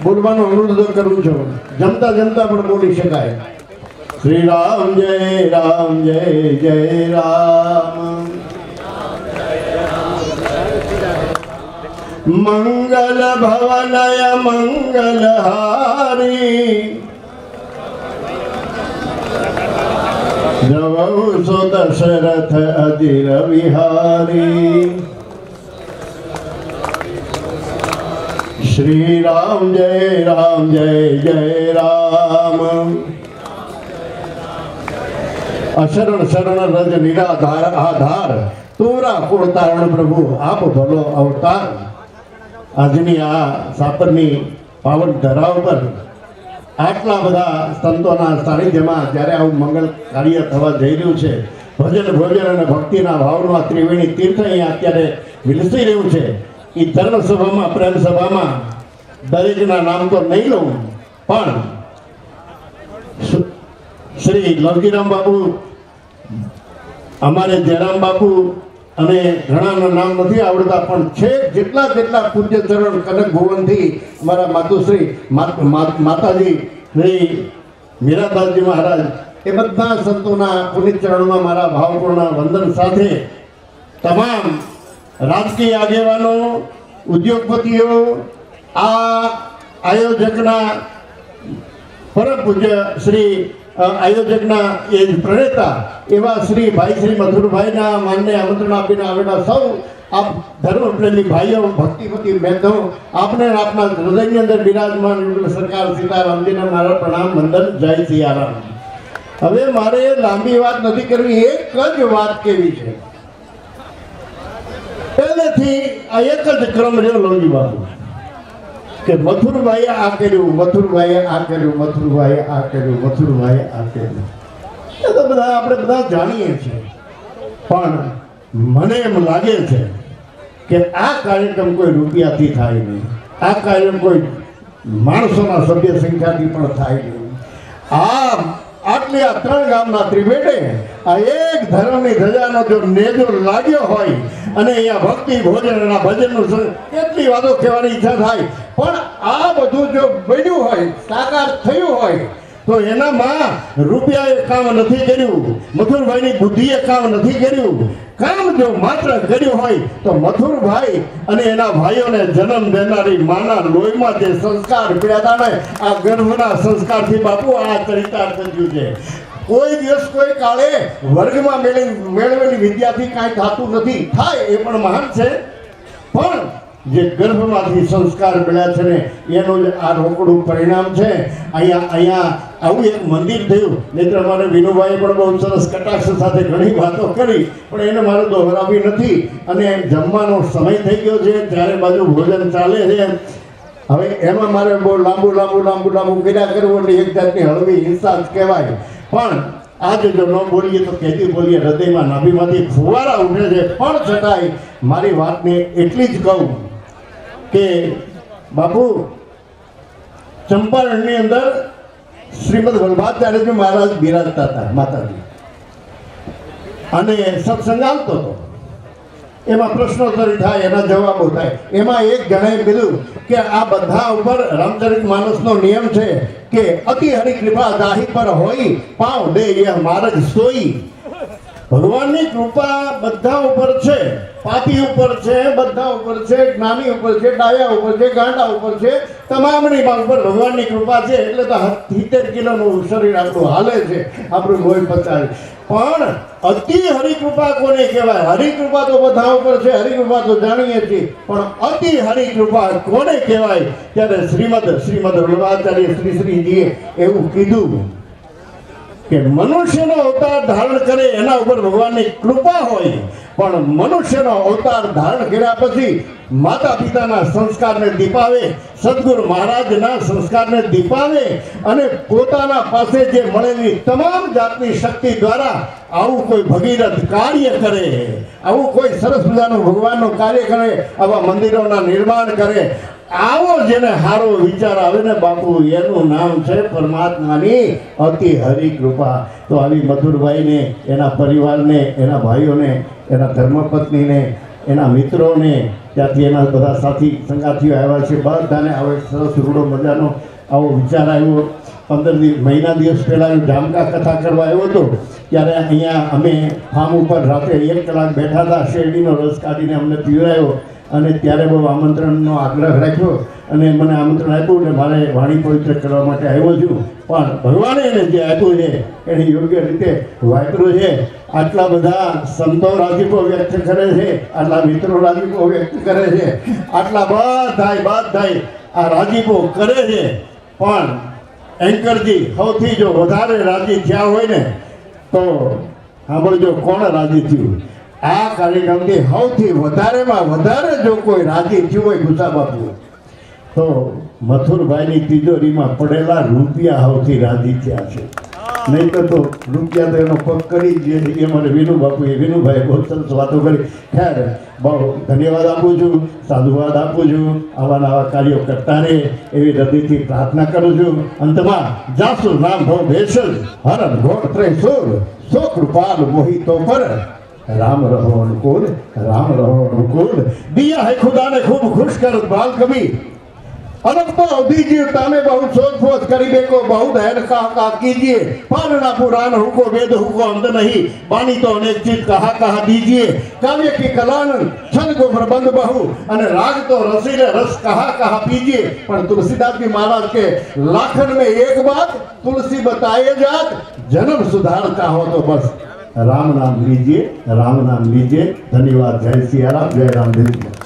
બોલવાનો અનુરોધ કરું છું. જમતા જમતા પણ બોલી શકાય. શ્રી રામ જય રામ જય જય રામ. મંગલ ભવનય મંગલહારી, જવૌ દશરથ અજીર વિહારી શ્રી રામ જય જય રામ અશરણ શરણ રજ નિરાધાર આધાર તોરા કુળ તારણ પ્રભુ આપ ભલો અવતાર આજની આ સાપરની પાવન ધરા ઉપર આટલા બધા સંતોના સાનિધ્યમાં જ્યારે આવું મંગળ કાર્ય થવા જઈ રહ્યું છે, ભજન ભોજન અને ભક્તિના ભાવનું આ ત્રિવેણી તીર્થ અહીંયા અત્યારે વિલસી રહ્યું છે. એ ધર્મ સભામાં પ્રેમ સભામાં દરેકના નામ તો નહીં લઉં, પણ શ્રી લવજીરામ બાપુ, અમારે જયરામ બાપુ અને ઘણાના નામ નથી આવડતા, પણ છે જેટલા પૂજ્ય ચરણ કનક ભુવનથી મારા માતુશ્રી માતાજી શ્રી મીરાબાજી મહારાજ એ બધા સંતોના પુનિત ચરણોમાં મારા ભાવપૂર્ણ વંદન સાથે તમામ રાજકીય આગેવાનો, ઉદ્યોગપતિઓ, આ આયોજકના પરમ પૂજ્ય શ્રી આયોજકના એ પ્રણેતા એવા શ્રી ભાઈ શ્રી મથુરભાઈના માનને આમંત્રણ આપીને આવેલા સૌ આપ ધર્મપ્રેમી ભાઈઓ, ભક્તિપતિ બહેનો, આપને આપના હૃદયની અંદર બિરાજમાન સરકાર સીતારામજીને મારા પ્રણામ વંદન, જય સિયારામ. હવે મારે લાંબી વાત નથી કરવી, એક જ વાત કેવી છે. પહેલેથી આ એક જ ક્રમ રહ્યો લવજી બાપુ કે મથુરભાઈએ આ કર્યું, મથુરભાઈએ આ કર્યું, મથુરભાઈએ આ કર્યું, મથુરભાઈએ આ કર્યું. એ તો બધા આપણે બધા જાણીએ છીએ, પણ મને એમ લાગે છે કે આ કાર્યક્રમ કોઈ રૂપિયાથી થાય નહીં, આ કાર્યક્રમ કોઈ માણસોના સભ્ય સંખ્યાથી પણ થાય નહીં. આટલી આ ત્રણ ગામના ત્રિવેડે આ એક ધર્મની ધજાનો જો નેજો લાગ્યો હોય અને અહીંયા ભક્તિ ભોજન અને ભજનનું કેટલી વાતો કહેવાની ઈચ્છા થાય, પણ આ બધું જો બન્યું હોય, સાકાર થયું હોય, તો એનામાં રૂપિયાએ કામ નથી કર્યું, મથુરભાઈની બુદ્ધિએ કામ નથી કર્યું. કામ જો માત્ર કર્યું હોય તો મથુરભાઈ અને એના ભાઈઓને જન્મ દેનારી માના લોહીમાં જે સંસ્કાર પીડ્યા હતા ને, આ ગર્ભના સંસ્કારથી બાપુ આ ચરિતાર્થ થયું છે. કોઈ દિવસ કોઈ કાળે વર્ગમાં મેળવેલી વિદ્યાથી કાંઈ થતું નથી, થાય એ પણ મહાન છે, પણ જે ગર્ભમાંથી સંસ્કાર મળ્યા છે ને એનું જ આ રોકડું પરિણામ છે. અહીંયા આવું એક મંદિર થયું. નહીંતર અમારે વિનુભાઈએ પણ બહુ સરસ કટાક્ષ સાથે ઘણી વાતો કરી, પણ એને મારે દોહરાવી નથી. અને જમવાનો સમય થઈ ગયો છે, ત્યારે બાજુ ભોજન ચાલે છે. હવે એમાં મારે બહુ લાંબુ કર્યા કરવું એટલે એક જાતની હળવી હિંસા જ કહેવાય. પણ આજે જો ન બોલીએ તો કેદી બોલીએ, હૃદયમાં નાભીમાંથી ફુવારા ઉઠે છે. પણ છતાંય મારી વાતને એટલી જ કહું કે બાપુ, ચંપારણની અંદર શ્રીમદ વલ્લભાચાર્યજી મહારાજ બિરાજતા હતા માતાજી, અને સત્સંગ આવતો હતો. એમાં પ્રશ્નોત્તરી થાય, એના જવાબો થાય. એમાં એક જણાએ કીધું કે આ બધા ઉપર રામચરિત માનસનો નિયમ છે કે અતિ હરિ કૃપા જાહી પર હોય, પાવ દે એ માર્ગ સોઈ. ભગવાનની કૃપા બધા ઉપર છે, પાપી ઉપર છે, બધા ઉપર છે, જ્ઞાની ઉપર છે, ડાયા ઉપર છે, ગાંડા ઉપર છે, તમામની ઉપર ભગવાનની કૃપા છે. એટલે તો 70 કિલોનું શરીર આપણું હાલે છે, આપણું લોહી પચાવે. પણ અતિ હરિકૃપા કોને કહેવાય? હરિકૃપા તો બધા ઉપર છે, હરિકૃપા તો જાણીએ છીએ, પણ અતિ હરિકૃપા કોને કહેવાય? ત્યારે શ્રીમદ વલ્લભાચાર્ય શ્રીજીએ એવું કીધું કે મનુષ્યનો અવતાર ધારણ કરે એના ઉપર ભગવાનની કૃપા હોય, પણ મનુષ્યનો અવતાર ધારણ કર્યા પછી માતા પિતાના સંસ્કારને દીપાવે, સદગુરુ મહારાજના સંસ્કારને દીપાવે, અને પોતાના પાસે જે મળેલી તમામ જાતની શક્તિ દ્વારા આવું કોઈ ભગીરથ કાર્ય કરે, આવું કોઈ સરસ મજાનું ભગવાનનું કાર્ય કરે, આવા મંદિરોના નિર્માણ કરે, આવો જેને સારો વિચાર આવે ને બાપુ, એનું નામ છે પરમાત્માની અતિ હરિકૃપા. તો આવી મથુરભાઈને, એના પરિવારને, એના ભાઈઓને, એના ધર્મપત્નીને, એના મિત્રોને, ત્યાંથી એના બધા સાથી સંગાથીઓ આવ્યા છે, બધાને આવો સરસ રૂડો મજાનો આવો વિચાર આવ્યો. 15 મહિના દિવસ પહેલાં જામકા કથા કરવા આવ્યો હતો, ત્યારે અહીંયા અમે ફાર્મ ઉપર રાત્રે 1 કલાક બેઠા હતા. શેરડીનો રસ કાઢીને અમને પીવડાવ્યો, અને ત્યારે બહુ આમંત્રણનો આગ્રહ રાખ્યો. અને મને આમંત્રણ આપ્યું ને મારે વાણી પવિત્ર કરવા માટે આવ્યો છું, પણ ભગવાને એને જે આપ્યું છે એને યોગ્ય રીતે વાપર્યું છે. આટલા બધા સંતો રાજીપો વ્યક્ત કરે છે, આટલા મિત્રો રાજીપો વ્યક્ત કરે છે, આટલા બધાય આ રાજીપો કરે છે, પણ એન્કરજી સૌથી જો વધારે રાજી થયા હોય ને તો સાંભળજો કોણ રાજી થયું. આ કાર્યક્રમથી સૌથી વધારેમાં વધારે જો કોઈ રાજી થયું હોય ગુસ્સા બાપુ તો મથુરભાઈની તિજોરીમાં પડેલા રૂપિયા સૌથી રાજી થયા છે. નહીં તો રૂપિયા તો એનો પગ કરી જ એ મને વિનુભાઈ બહુ સરસ વાતો કરી. ખેર બહુ ધન્યવાદ આપું છું, સાધુવાદ આપું છું. આવા કાર્યો કરતા રહે એવી હૃદયથી પ્રાર્થના કરું છું. અંતમાં જાસુ નામ ભવ ભેષલ હરણ ઘોટ ત્રેસુર સો કૃપાલ મોહિતો પર राम रहो अनुकूल, राम रहो अनुकूल। दिया है खुदा ने खूब खुश कर बाल कभी अलग तो दीजिए ताने बहुत सोच फोच करीबे को बहुत है का कीजिए पालना पुराण हुको वेद हुको अंत नहीं बानी तो अनेक चीज कहा दीजिए काव्य की कलान छंद को प्रबंध बहु अने राग तो रसीले रस कहा पीजिए पर तुलसीदास की महाराज के लाखन में एक बात तुलसी बताए जात जन्म सुधार चाहो तो बस राम नाम लीजिए, राम नाम लीजिए। धन्यवाद। जय सिया राम, जय रामदेव।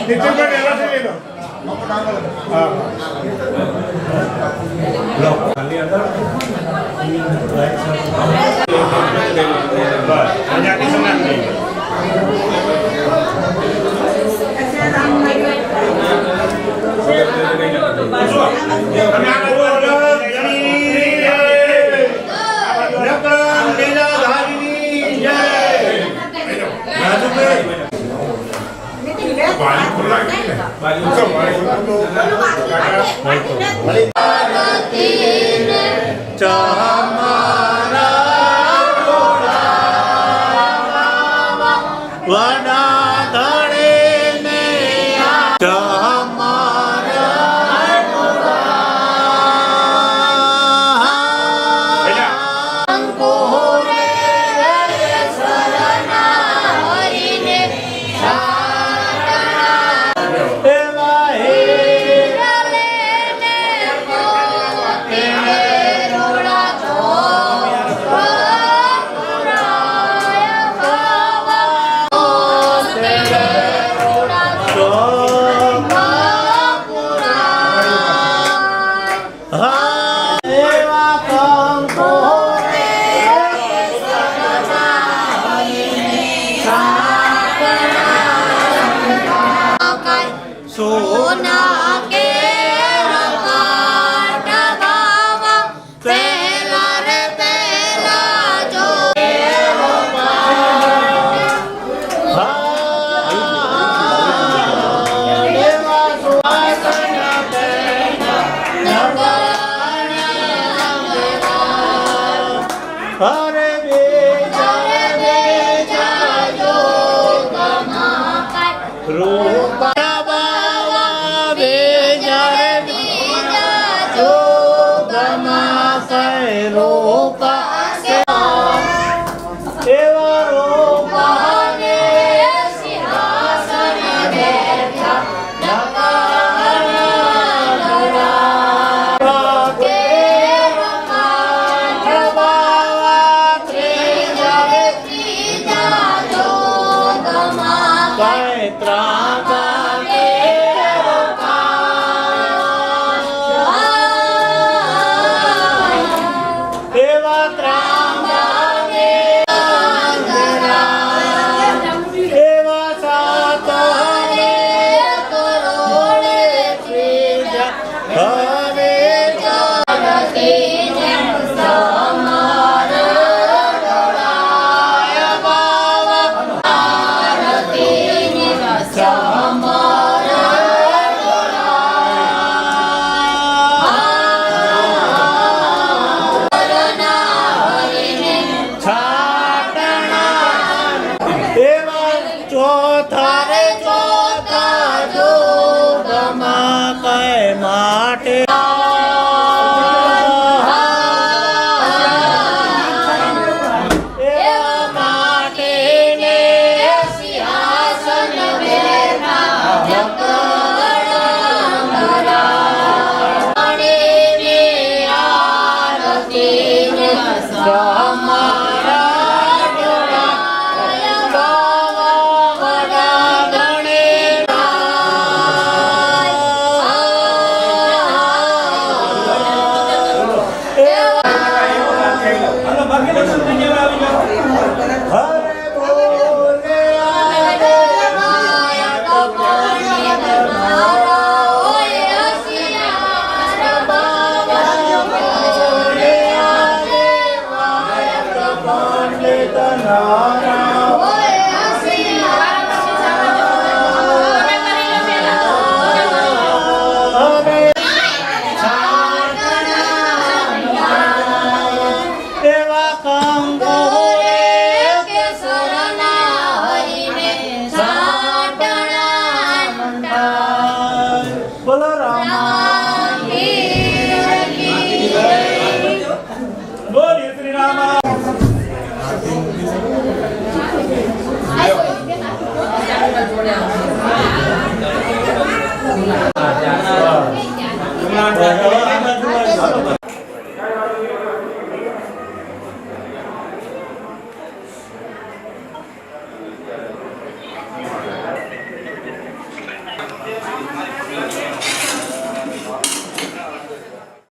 નીતિનભાઈ એનાથી લઈ લો. હા. લો. બસ. અહીંયાથી સમાન નહીં. તમે આ ત્રાકા